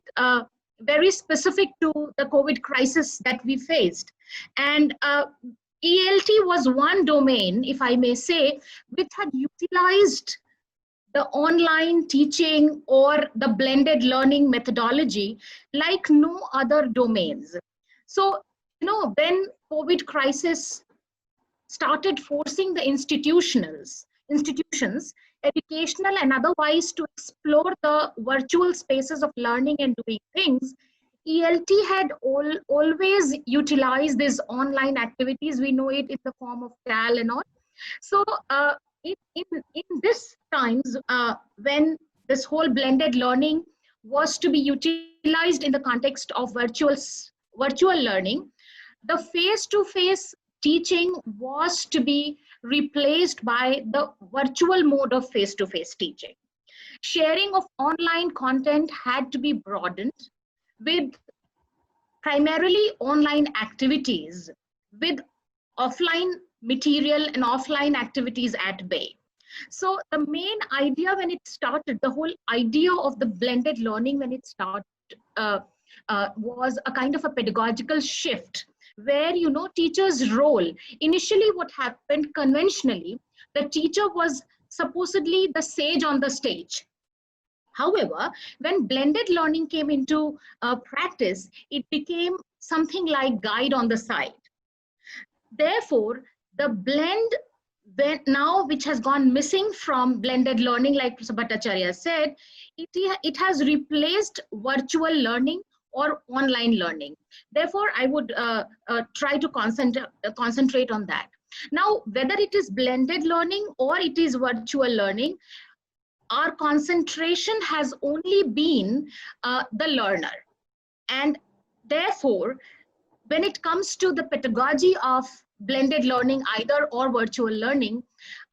Speaker 5: very specific to the COVID crisis that we faced. And ELT was one domain, if I may say, which had utilized the online teaching or the blended learning methodology like no other domains. So, when COVID crisis started forcing the institutions, educational and otherwise, to explore the virtual spaces of learning and doing things, ELT had always utilized these online activities. We know it in the form of TAL and all. So in this times, when this whole blended learning was to be utilized in the context of virtual learning, the face-to-face teaching was to be replaced by the virtual mode of face-to-face teaching. Sharing of online content had to be broadened with primarily online activities, with offline material and offline activities at bay. So the main idea when it started, the whole idea of the blended learning when it started was a kind of a pedagogical shift where, teacher's role, initially what happened conventionally, the teacher was supposedly the sage on the stage. However, when blended learning came into practice, it became something like guide on the side. Therefore, the blend now, which has gone missing from blended learning, like Professor Bhattacharya said, it has replaced virtual learning or online learning. Therefore, I would try to concentrate on that. Now, whether it is blended learning or it is virtual learning, our concentration has only been the learner. And therefore, when it comes to the pedagogy of blended learning, either or virtual learning,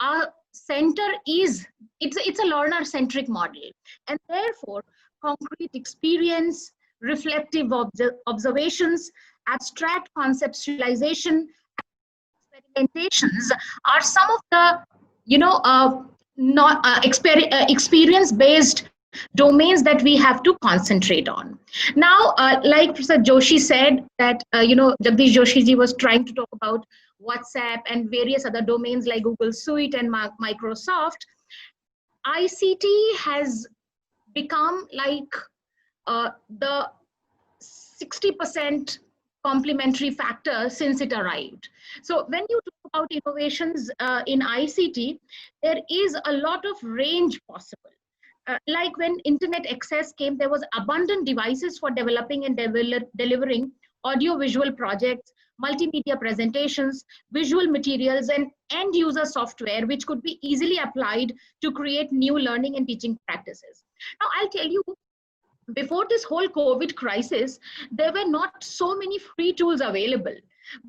Speaker 5: our center is, it's a learner-centric model. And therefore, concrete experience, reflective observations, abstract conceptualization, experimentations are some of the, experience-based domains that we have to concentrate on. Now, like Professor Joshi said, that Jagdish Joshi ji was trying to talk about WhatsApp and various other domains like Google Suite and Microsoft. ICT has become like the 60% complementary factor since it arrived. So when you talk about innovations in ICT, there is a lot of range possible. Like when internet access came, there was abundant devices for developing and delivering audio-visual projects, multimedia presentations, visual materials, and end-user software, which could be easily applied to create new learning and teaching practices. Now, I'll tell you, before this whole COVID crisis, there were not so many free tools available.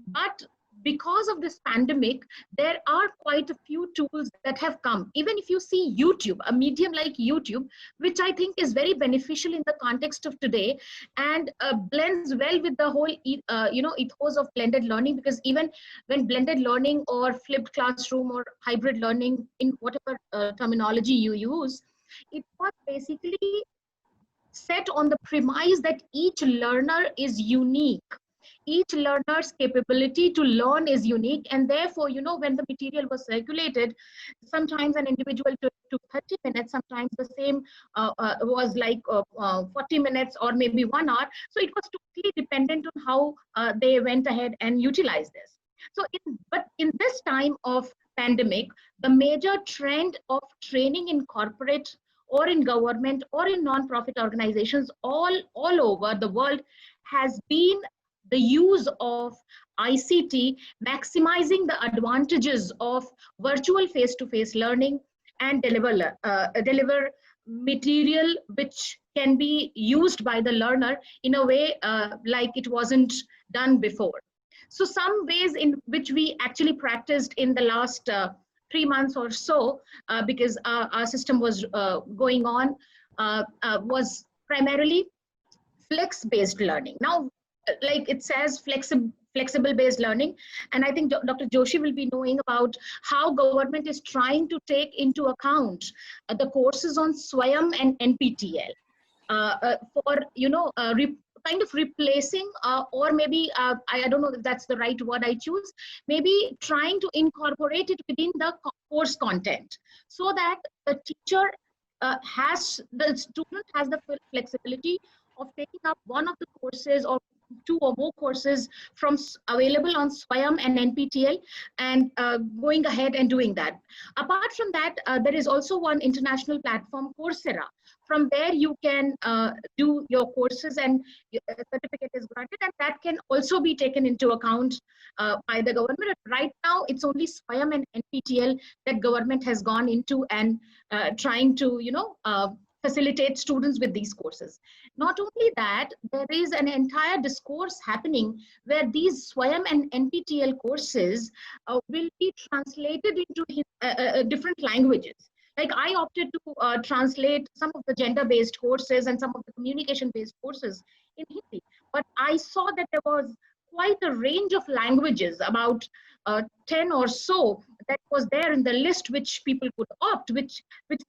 Speaker 5: But because of this pandemic, there are quite a few tools that have come. Even if you see YouTube, a medium like YouTube, which I think is very beneficial in the context of today and blends well with the whole ethos of blended learning, because even when blended learning or flipped classroom or hybrid learning, in whatever terminology you use, it was basically set on the premise that each learner is unique. Each learner's capability to learn is unique, and therefore, when the material was circulated, sometimes an individual took 30 minutes, sometimes the same was like 40 minutes or maybe 1 hour. So it was totally dependent on how they went ahead and utilized this. So, but in this time of pandemic, the major trend of training in corporate or in government or in non-profit organizations all over the world has been the use of ICT, maximizing the advantages of virtual face-to-face learning and deliver material which can be used by the learner in a way like it wasn't done before. So some ways in which we actually practiced in the last 3 months or so, because our system was going on, was primarily flex-based learning. Now, like it says, flexible-based learning, and I think Dr. Joshi will be knowing about how government is trying to take into account the courses on SWAYAM and NPTEL for kind of replacing or maybe I don't know if that's the right word I choose, maybe trying to incorporate it within the course content so that the teacher the student has the flexibility of taking up one of the courses or 2 or more courses from available on SWAYAM and NPTEL and going ahead and doing that. Apart from that, there is also one international platform, Coursera. From there, you can do your courses and your certificate is granted, and that can also be taken into account by the government. Right now, it's only SWAYAM and NPTEL that government has gone into and trying to, facilitate students with these courses. Not only that, there is an entire discourse happening where these SWAYAM and NPTEL courses will be translated into different languages. Like I opted to translate some of the gender-based courses and some of the communication-based courses in Hindi. But I saw that there was quite a range of languages, about 10 or so, that was there in the list which people could opt, which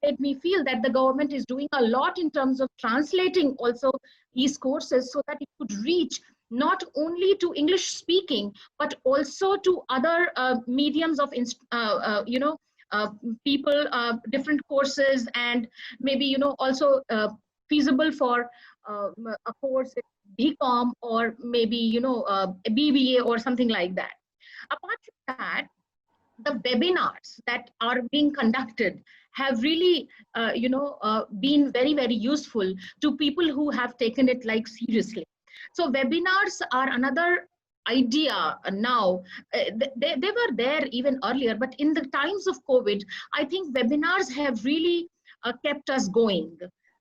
Speaker 5: made me feel that the government is doing a lot in terms of translating also these courses so that it could reach not only to English speaking, but also to other mediums of, people, different courses, and maybe, also feasible for a course in BCom or maybe, a BBA or something like that. Apart from that, the webinars that are being conducted have really, been very, very useful to people who have taken it like seriously. So webinars are another idea now. They were there even earlier, but in the times of COVID, I think webinars have really kept us going.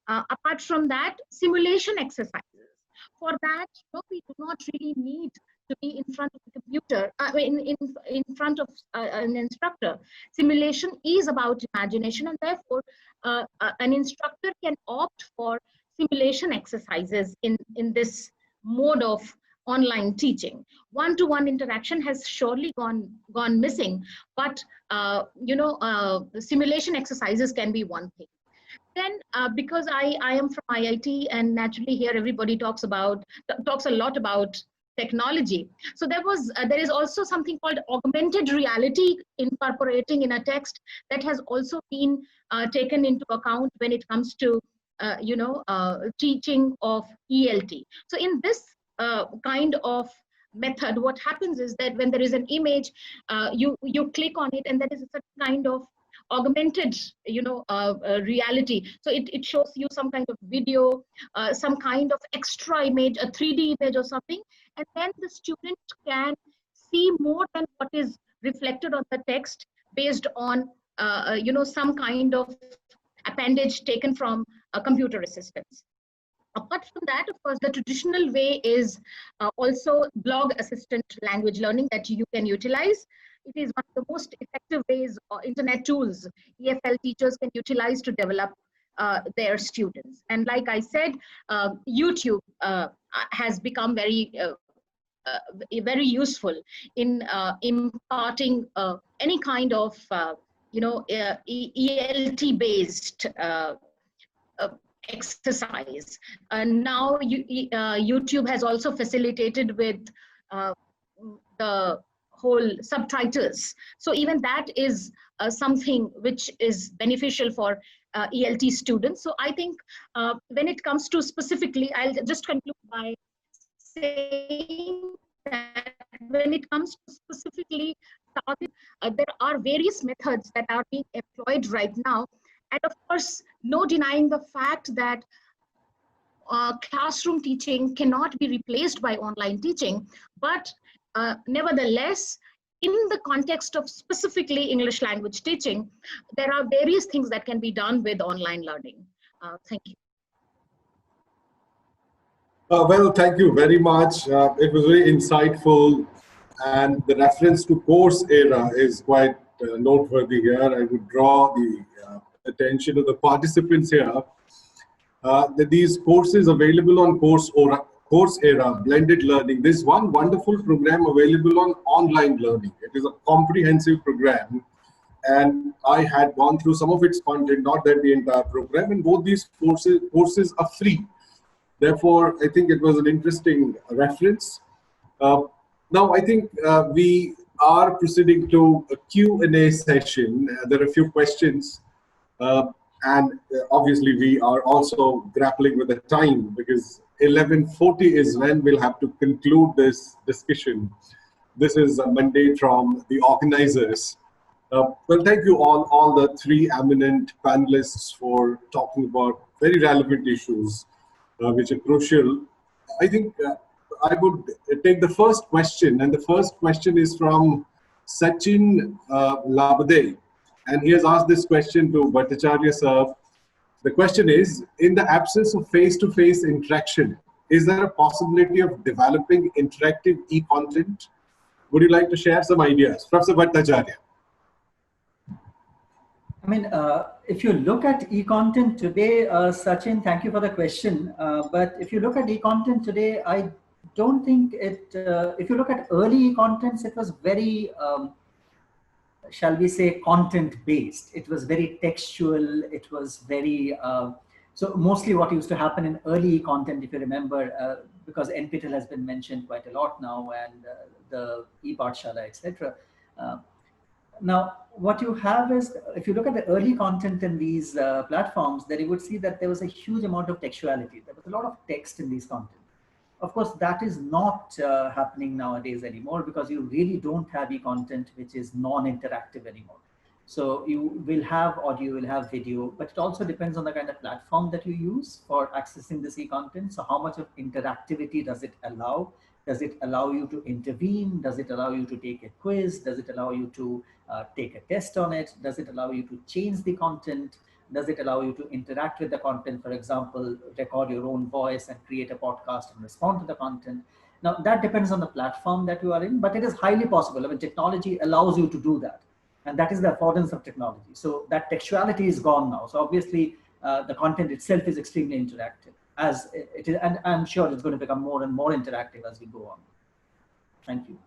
Speaker 5: Apart from that, simulation exercises. For that, we do not really need to be in front of the computer, in front of an instructor. Simulation is about imagination, and therefore an instructor can opt for simulation exercises in this mode of online teaching. One-to-one interaction has surely gone missing, but simulation exercises can be one thing. Then, because I am from IIT, and naturally here everybody talks a lot about technology. So there is also something called augmented reality incorporating in a text that has also been taken into account when it comes to teaching of ELT. So in this kind of method, what happens is that when there is an image, you click on it, and there is a kind of augmented reality. So it shows you some kind of video, some kind of extra image, a 3D image or something, and then the student can see more than what is reflected on the text based on some kind of appendage taken from computer assistance. Apart from that, of course, the traditional way is also blog assistant language learning that you can utilize. It is one of the most effective ways or internet tools EFL teachers can utilize to develop their students. And like I said, YouTube has become very useful in imparting any kind of ELT based exercise. Now YouTube has also facilitated with the whole subtitles. So even that is something which is beneficial for ELT students. So I think when it comes to specifically, I'll just conclude by saying that when it comes to specifically target, there are various methods that are being employed right now. And of course, no denying the fact that classroom teaching cannot be replaced by online teaching, but nevertheless, in the context of specifically English language teaching, there are various things that can be done with online learning. Thank you.
Speaker 1: Well, thank you very much. It was very insightful, and the reference to course era is quite noteworthy here. I would draw the attention of the participants here that these courses available on course era, blended learning. There's one wonderful program available on online learning. It is a comprehensive program, and I had gone through some of its content, not that the entire program, and both these courses are free. Therefore, I think it was an interesting reference. Now, I think we are proceeding to a Q&A session. There are a few questions. And obviously, we are also grappling with the time because 11:40 is when we'll have to conclude this discussion. This is a mandate from the organizers. Well, thank you all the three eminent panelists for talking about very relevant issues, which are crucial. I think I would take the first question, and the first question is from Sachin Labade. And he has asked this question to Bhattacharya sir. The question is, in the absence of face-to-face interaction, is there a possibility of developing interactive e-content? Would you like to share some ideas? Professor Bhattacharya.
Speaker 2: I mean, if you look at e-content today, Sachin, thank you for the question. But if you look at e-content today, I don't think it, if you look at early e-contents, it was very, shall we say, content-based. It was very textual. It was very, so mostly what used to happen in early content, if you remember, because NPTEL has been mentioned quite a lot now, and the e-Pathshala, etc. Now, what you have is, if you look at the early content in these platforms, then you would see that there was a huge amount of textuality. There was a lot of text in these content. Of course, that is not happening nowadays anymore, because you really don't have e-content which is non-interactive anymore. So you will have audio, you will have video, but it also depends on the kind of platform that you use for accessing this e-content. So how much of interactivity does it allow? Does it allow you to intervene? Does it allow you to take a quiz? Does it allow you to take a test on it? Does it allow you to change the content? Does it allow you to interact with the content? For example, record your own voice and create a podcast and respond to the content. Now, that depends on the platform that you are in, but it is highly possible. I mean, technology allows you to do that. And that is the affordance of technology. So that textuality is gone now. So obviously, the content itself is extremely interactive, as it is, and I'm sure it's going to become more and more interactive as we go on. Thank you.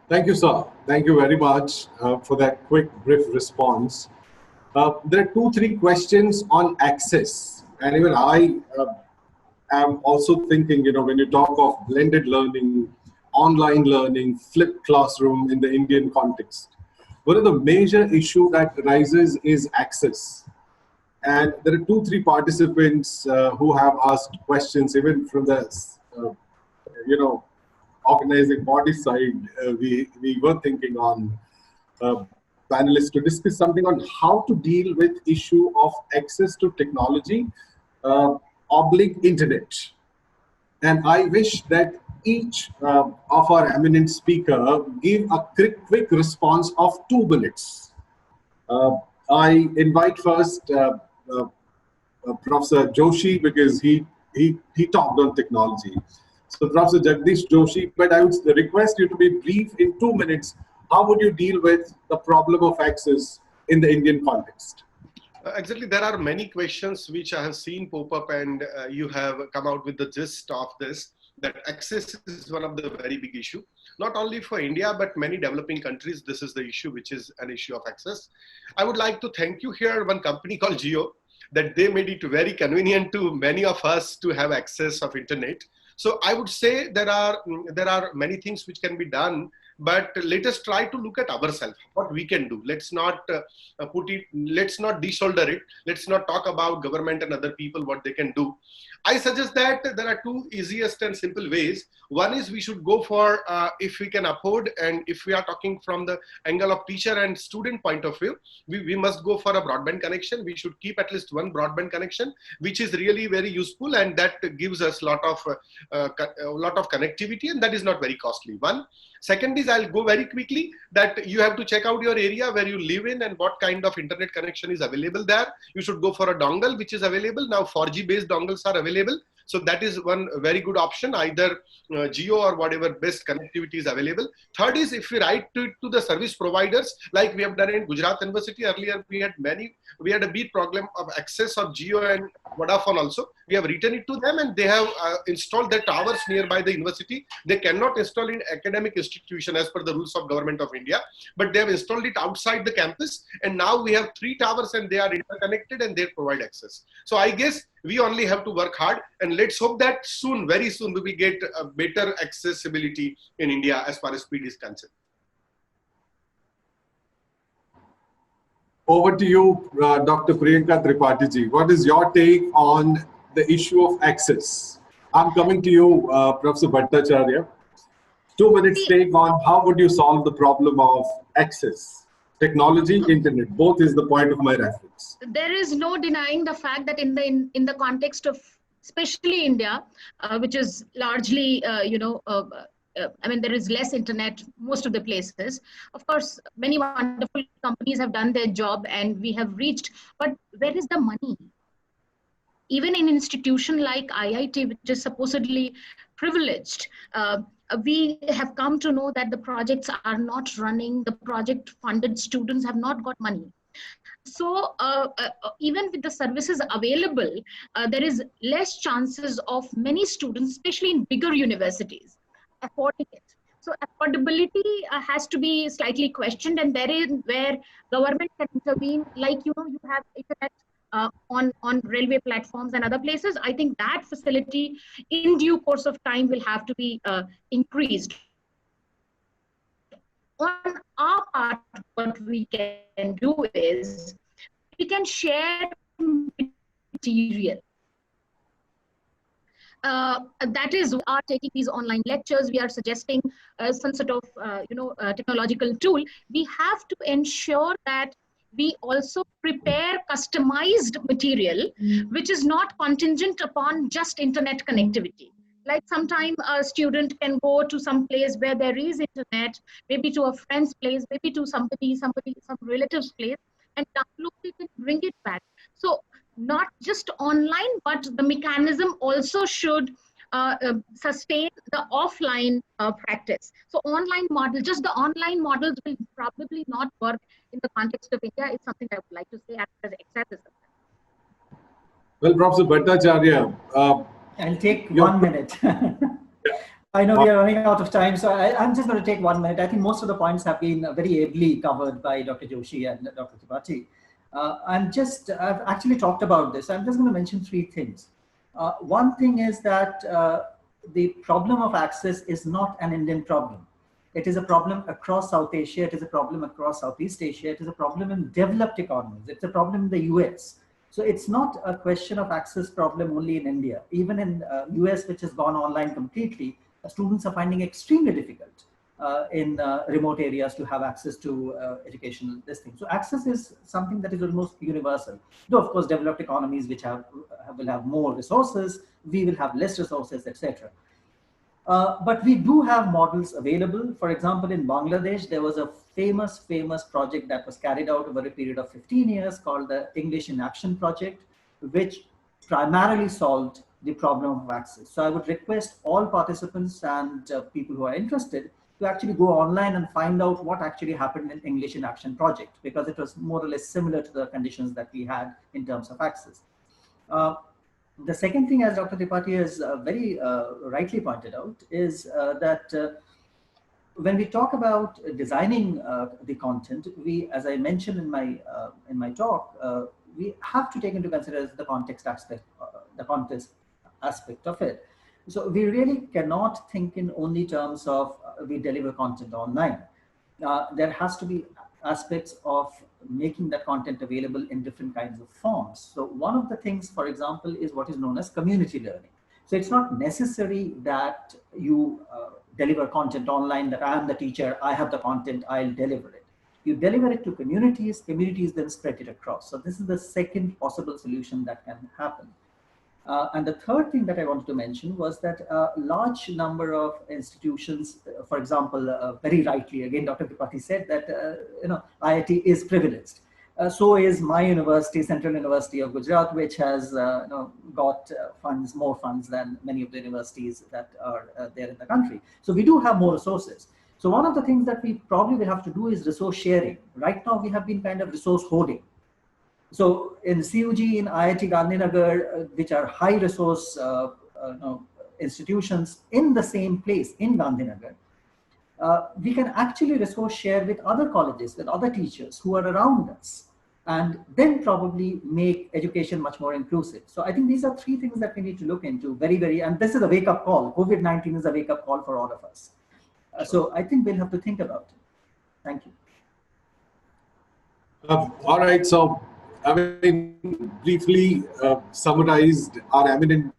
Speaker 1: Thank you, sir. Thank you very much for that quick, brief response. There are 2-3 questions on access. And even I am also thinking, you know, when you talk of blended learning, online learning, flipped classroom in the Indian context, one of the major issues that arises is access. And there are 2-3 participants who have asked questions, even from the, organizing body side. We were thinking on panelists to discuss something on how to deal with issue of access to technology, oblique internet. And I wish that each of our eminent speaker give a quick response of 2 minutes. I invite first Professor Joshi, because he talked on technology. So Professor Jagdish Joshi, but I would request you to be brief in 2 minutes. How would you deal with the problem of access in the Indian context?
Speaker 3: Exactly, there are many questions which I have seen pop up, and you have come out with the gist of this, that access is one of the very big issue. Not only for India, but many developing countries, this is the issue, which is an issue of access. I would like to thank you here, one company called Jio, that they made it very convenient to many of us to have access of internet. So I would say there are many things which can be done, but let us try to look at ourselves, what we can do. Let's not let's not de-shoulder it. Let's not talk about government and other people, what they can do. I suggest that there are 2 easiest and simple ways. One is we should go for, if we can afford, and if we are talking from the angle of teacher and student point of view, we must go for a broadband connection. We should keep at least one broadband connection, which is really very useful, and that gives us a lot of connectivity, and that is not very costly. One. Second is, I'll go very quickly, that you have to check out your area where you live in and what kind of internet connection is available there. You should go for a dongle which is available. Now 4G based dongles are available. So that is one very good option, either Jio or whatever best connectivity is available. Third is, if we write to the service providers, like we have done in Gujarat University earlier, we had a big problem of access of Jio and Vodafone also. We have written it to them, and they have installed their towers nearby the university. They cannot install in academic institution as per the rules of Government of India, but they have installed it outside the campus. And now we have 3 towers and they are interconnected and they provide access. So I guess we only have to work hard, and let's hope that soon, very soon, we will get a better accessibility in India as far as speed is concerned.
Speaker 1: Over to you, Dr. Priyanka Tripathi ji. What is your take on the issue of access? I'm coming to you, Professor Bhattacharya. 2 minutes take on how would you solve the problem of access? Technology, internet, both is the point of my reference.
Speaker 5: There is no denying the fact that in the context of especially India, which is largely, I mean, there is less internet most of the places. Of course, many wonderful companies have done their job and we have reached, but where is the money? Even in an institution like IIT, which is supposedly privileged, we have come to know that the projects are not running, the project funded students have not got money. So even with the services available, there is less chances of many students, especially in bigger universities, affording it. So affordability has to be slightly questioned, and there is where government can intervene, like you have internet on railway platforms and other places. I think that facility in due course of time will have to be increased. On our part, what we can do is we can share material. That is, we are taking these online lectures. We are suggesting some sort of technological tool. We have to ensure that we also prepare customized material, which is not contingent upon just internet connectivity. Like sometime a student can go to some place where there is internet, maybe to a friend's place, maybe to some relative's place, and download it and bring it back. So not just online, but the mechanism also should sustain the offline practice. So online model, just the online models will probably not work in the context of India. It's something I would like to say as access is concerned.
Speaker 1: Well, Professor Bhattacharya,
Speaker 2: I'll take 1 minute. I know we are running out of time, so I'm just going to take 1 minute. I think most of the points have been very ably covered by Dr. Joshi and Dr. Tripathi. I've actually talked about this. I'm just going to mention 3 things. One thing is that the problem of access is not an Indian problem. It is a problem across South Asia. It is a problem across Southeast Asia. It is a problem in developed economies. It's a problem in the US. So it's not a question of access problem only in India. Even in US, which has gone online completely, students are finding extremely difficult in remote areas to have access to educational testing. So access is something that is almost universal. Though of course developed economies which will have more resources, we will have less resources, etc. But we do have models available. For example, in Bangladesh, there was a famous project that was carried out over a period of 15 years called the English in Action project, which primarily solved the problem of access. So I would request all participants and people who are interested to actually go online and find out what actually happened in English in Action project, because it was more or less similar to the conditions that we had in terms of access. The second thing, as Dr. Tripathi has very rightly pointed out, is that when we talk about designing the content, as I mentioned in my talk, we have to take into consideration the context aspect of it. So we really cannot think in only terms of we deliver content online. There has to be aspects of making that content available in different kinds of forms. So one of the things, for example, is what is known as community learning. So it's not necessary that you deliver content online, that I am the teacher, I have the content, I'll deliver it. You deliver it to communities, communities then spread it across. So this is the second possible solution that can happen. And the third thing that I wanted to mention was that a large number of institutions, for example, very rightly, again, Dr. Tripathi said that IIT is privileged. So is my university, Central University of Gujarat, which has got more funds than many of the universities that are there in the country. So we do have more resources. So one of the things that we probably will have to do is resource sharing. Right now, we have been kind of resource hoarding. So in CUG, in IIT Gandhinagar, which are high resource institutions in the same place in Gandhinagar, we can actually resource share with other colleges, with other teachers who are around us, and then probably make education much more inclusive. So I think these are three things that we need to look into and this is a wake-up call. COVID-19 is a wake-up call for all of us. So I think we'll have to think about it. Thank you.
Speaker 1: All right, so I mean, briefly summarized, our eminent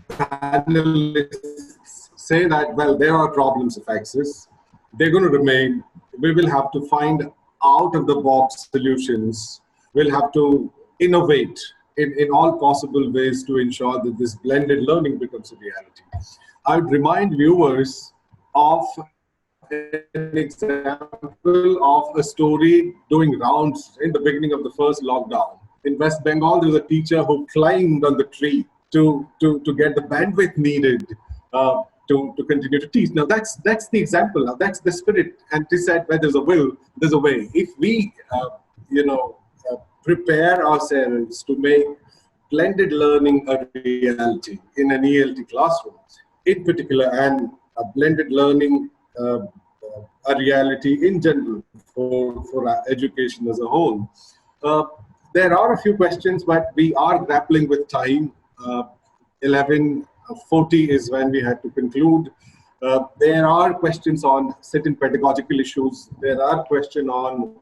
Speaker 1: panelists say that, well, there are problems of access. They're going to remain. We will have to find out-of-the-box solutions. We'll have to innovate in all possible ways to ensure that this blended learning becomes a reality. I would remind viewers of an example of a story doing rounds in the beginning of the first lockdown. In West Bengal, there was a teacher who climbed on the tree to get the bandwidth needed to continue to teach. Now that's the example. Now that's the spirit. And he said, where there's a will, there's a way. If we prepare ourselves to make blended learning a reality in an ELT classroom, in particular, and a blended learning a reality in general for our education as a whole. There are a few questions, but we are grappling with time. 11:40 is when we had to conclude. There are questions on certain pedagogical issues. There are questions on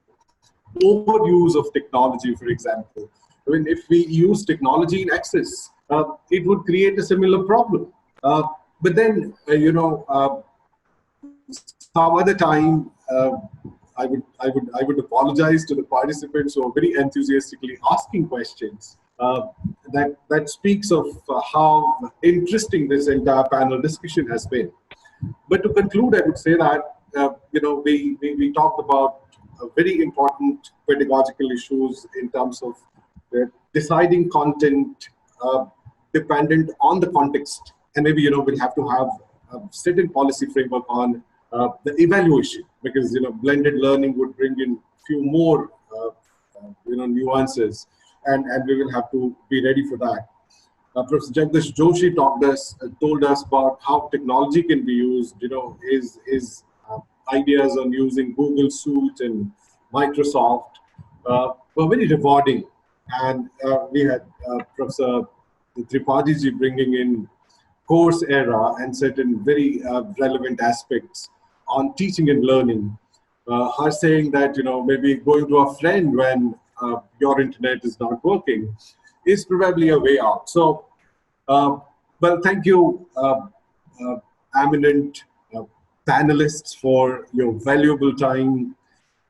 Speaker 1: overuse of technology, for example. I mean, if we use technology in access, it would create a similar problem. But then, some other time, I would apologize to the participants who are very enthusiastically asking questions. That speaks of how interesting this entire panel discussion has been. But to conclude, I would say that we talked about very important pedagogical issues in terms of deciding content dependent on the context, and maybe we'll have to have a certain policy framework on the evaluation, because blended learning would bring in few more nuances, and we will have to be ready for that. Professor Jagdish Joshi told us about how technology can be used. His ideas on using Google Suite and Microsoft were very rewarding, and we had Professor Tripathi ji bringing in Coursera and certain very relevant aspects on teaching and learning. Her saying that maybe going to a friend when your internet is not working, is probably a way out. So, well, thank you, eminent panelists, for your valuable time,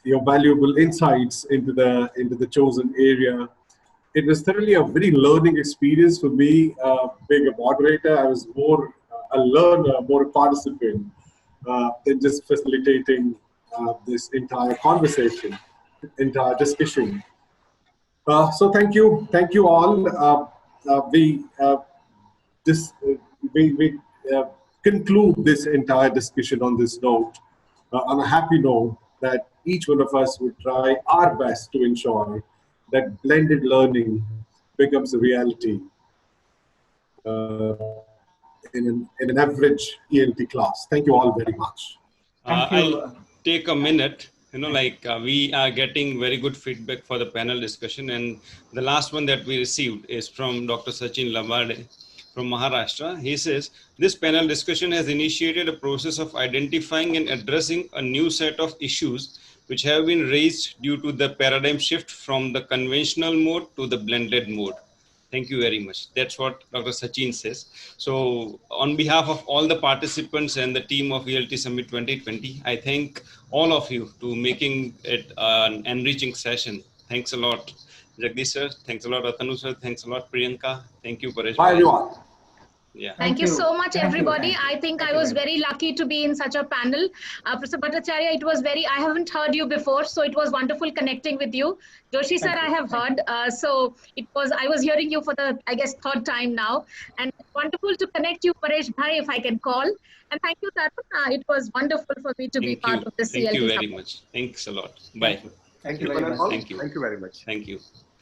Speaker 1: your valuable insights into the chosen area. It was thoroughly a very learning experience for me. Being a moderator, I was more a learner, more a participant than just facilitating this entire conversation, entire discussion. So thank you all. This, we conclude this entire discussion on this note, on a happy note, that each one of us would try our best to ensure that blended learning becomes a reality in an average ELT class. Thank you all very much.
Speaker 2: Thank you.
Speaker 4: I'll take a minute. We are getting very good feedback for the panel discussion, and the last one that we received is from Dr. Sachin Lambarde from Maharashtra. He says, this panel discussion has initiated a process of identifying and addressing a new set of issues which have been raised due to the paradigm shift from the conventional mode to the blended mode. Thank you very much. That's what Dr. Sachin says. So on behalf of all the participants and the team of ELT Summit 2020, I thank all of you to making it an enriching session. Thanks a lot, Jagdish sir. Thanks a lot, Atanu sir. Thanks a lot, Priyanka. Thank you, Paresh.
Speaker 1: Bye, everyone.
Speaker 4: Yeah.
Speaker 5: Thank you so much, everybody. I think I was very lucky to be in such a panel. Professor Bhattacharya, I haven't heard you before, so it was wonderful connecting with you. Joshi sir, I have heard. I was hearing you for the, I guess, third time now. And wonderful to connect you, Paresh Bhai, if I can call. And thank you, Tarun. It was wonderful for me to be part of this ELT
Speaker 4: Thank you very
Speaker 5: Summit.
Speaker 4: much. Thanks a lot. Bye.
Speaker 2: Thank you very much.
Speaker 4: Thank you.
Speaker 3: Thank you very much.
Speaker 4: Thank you.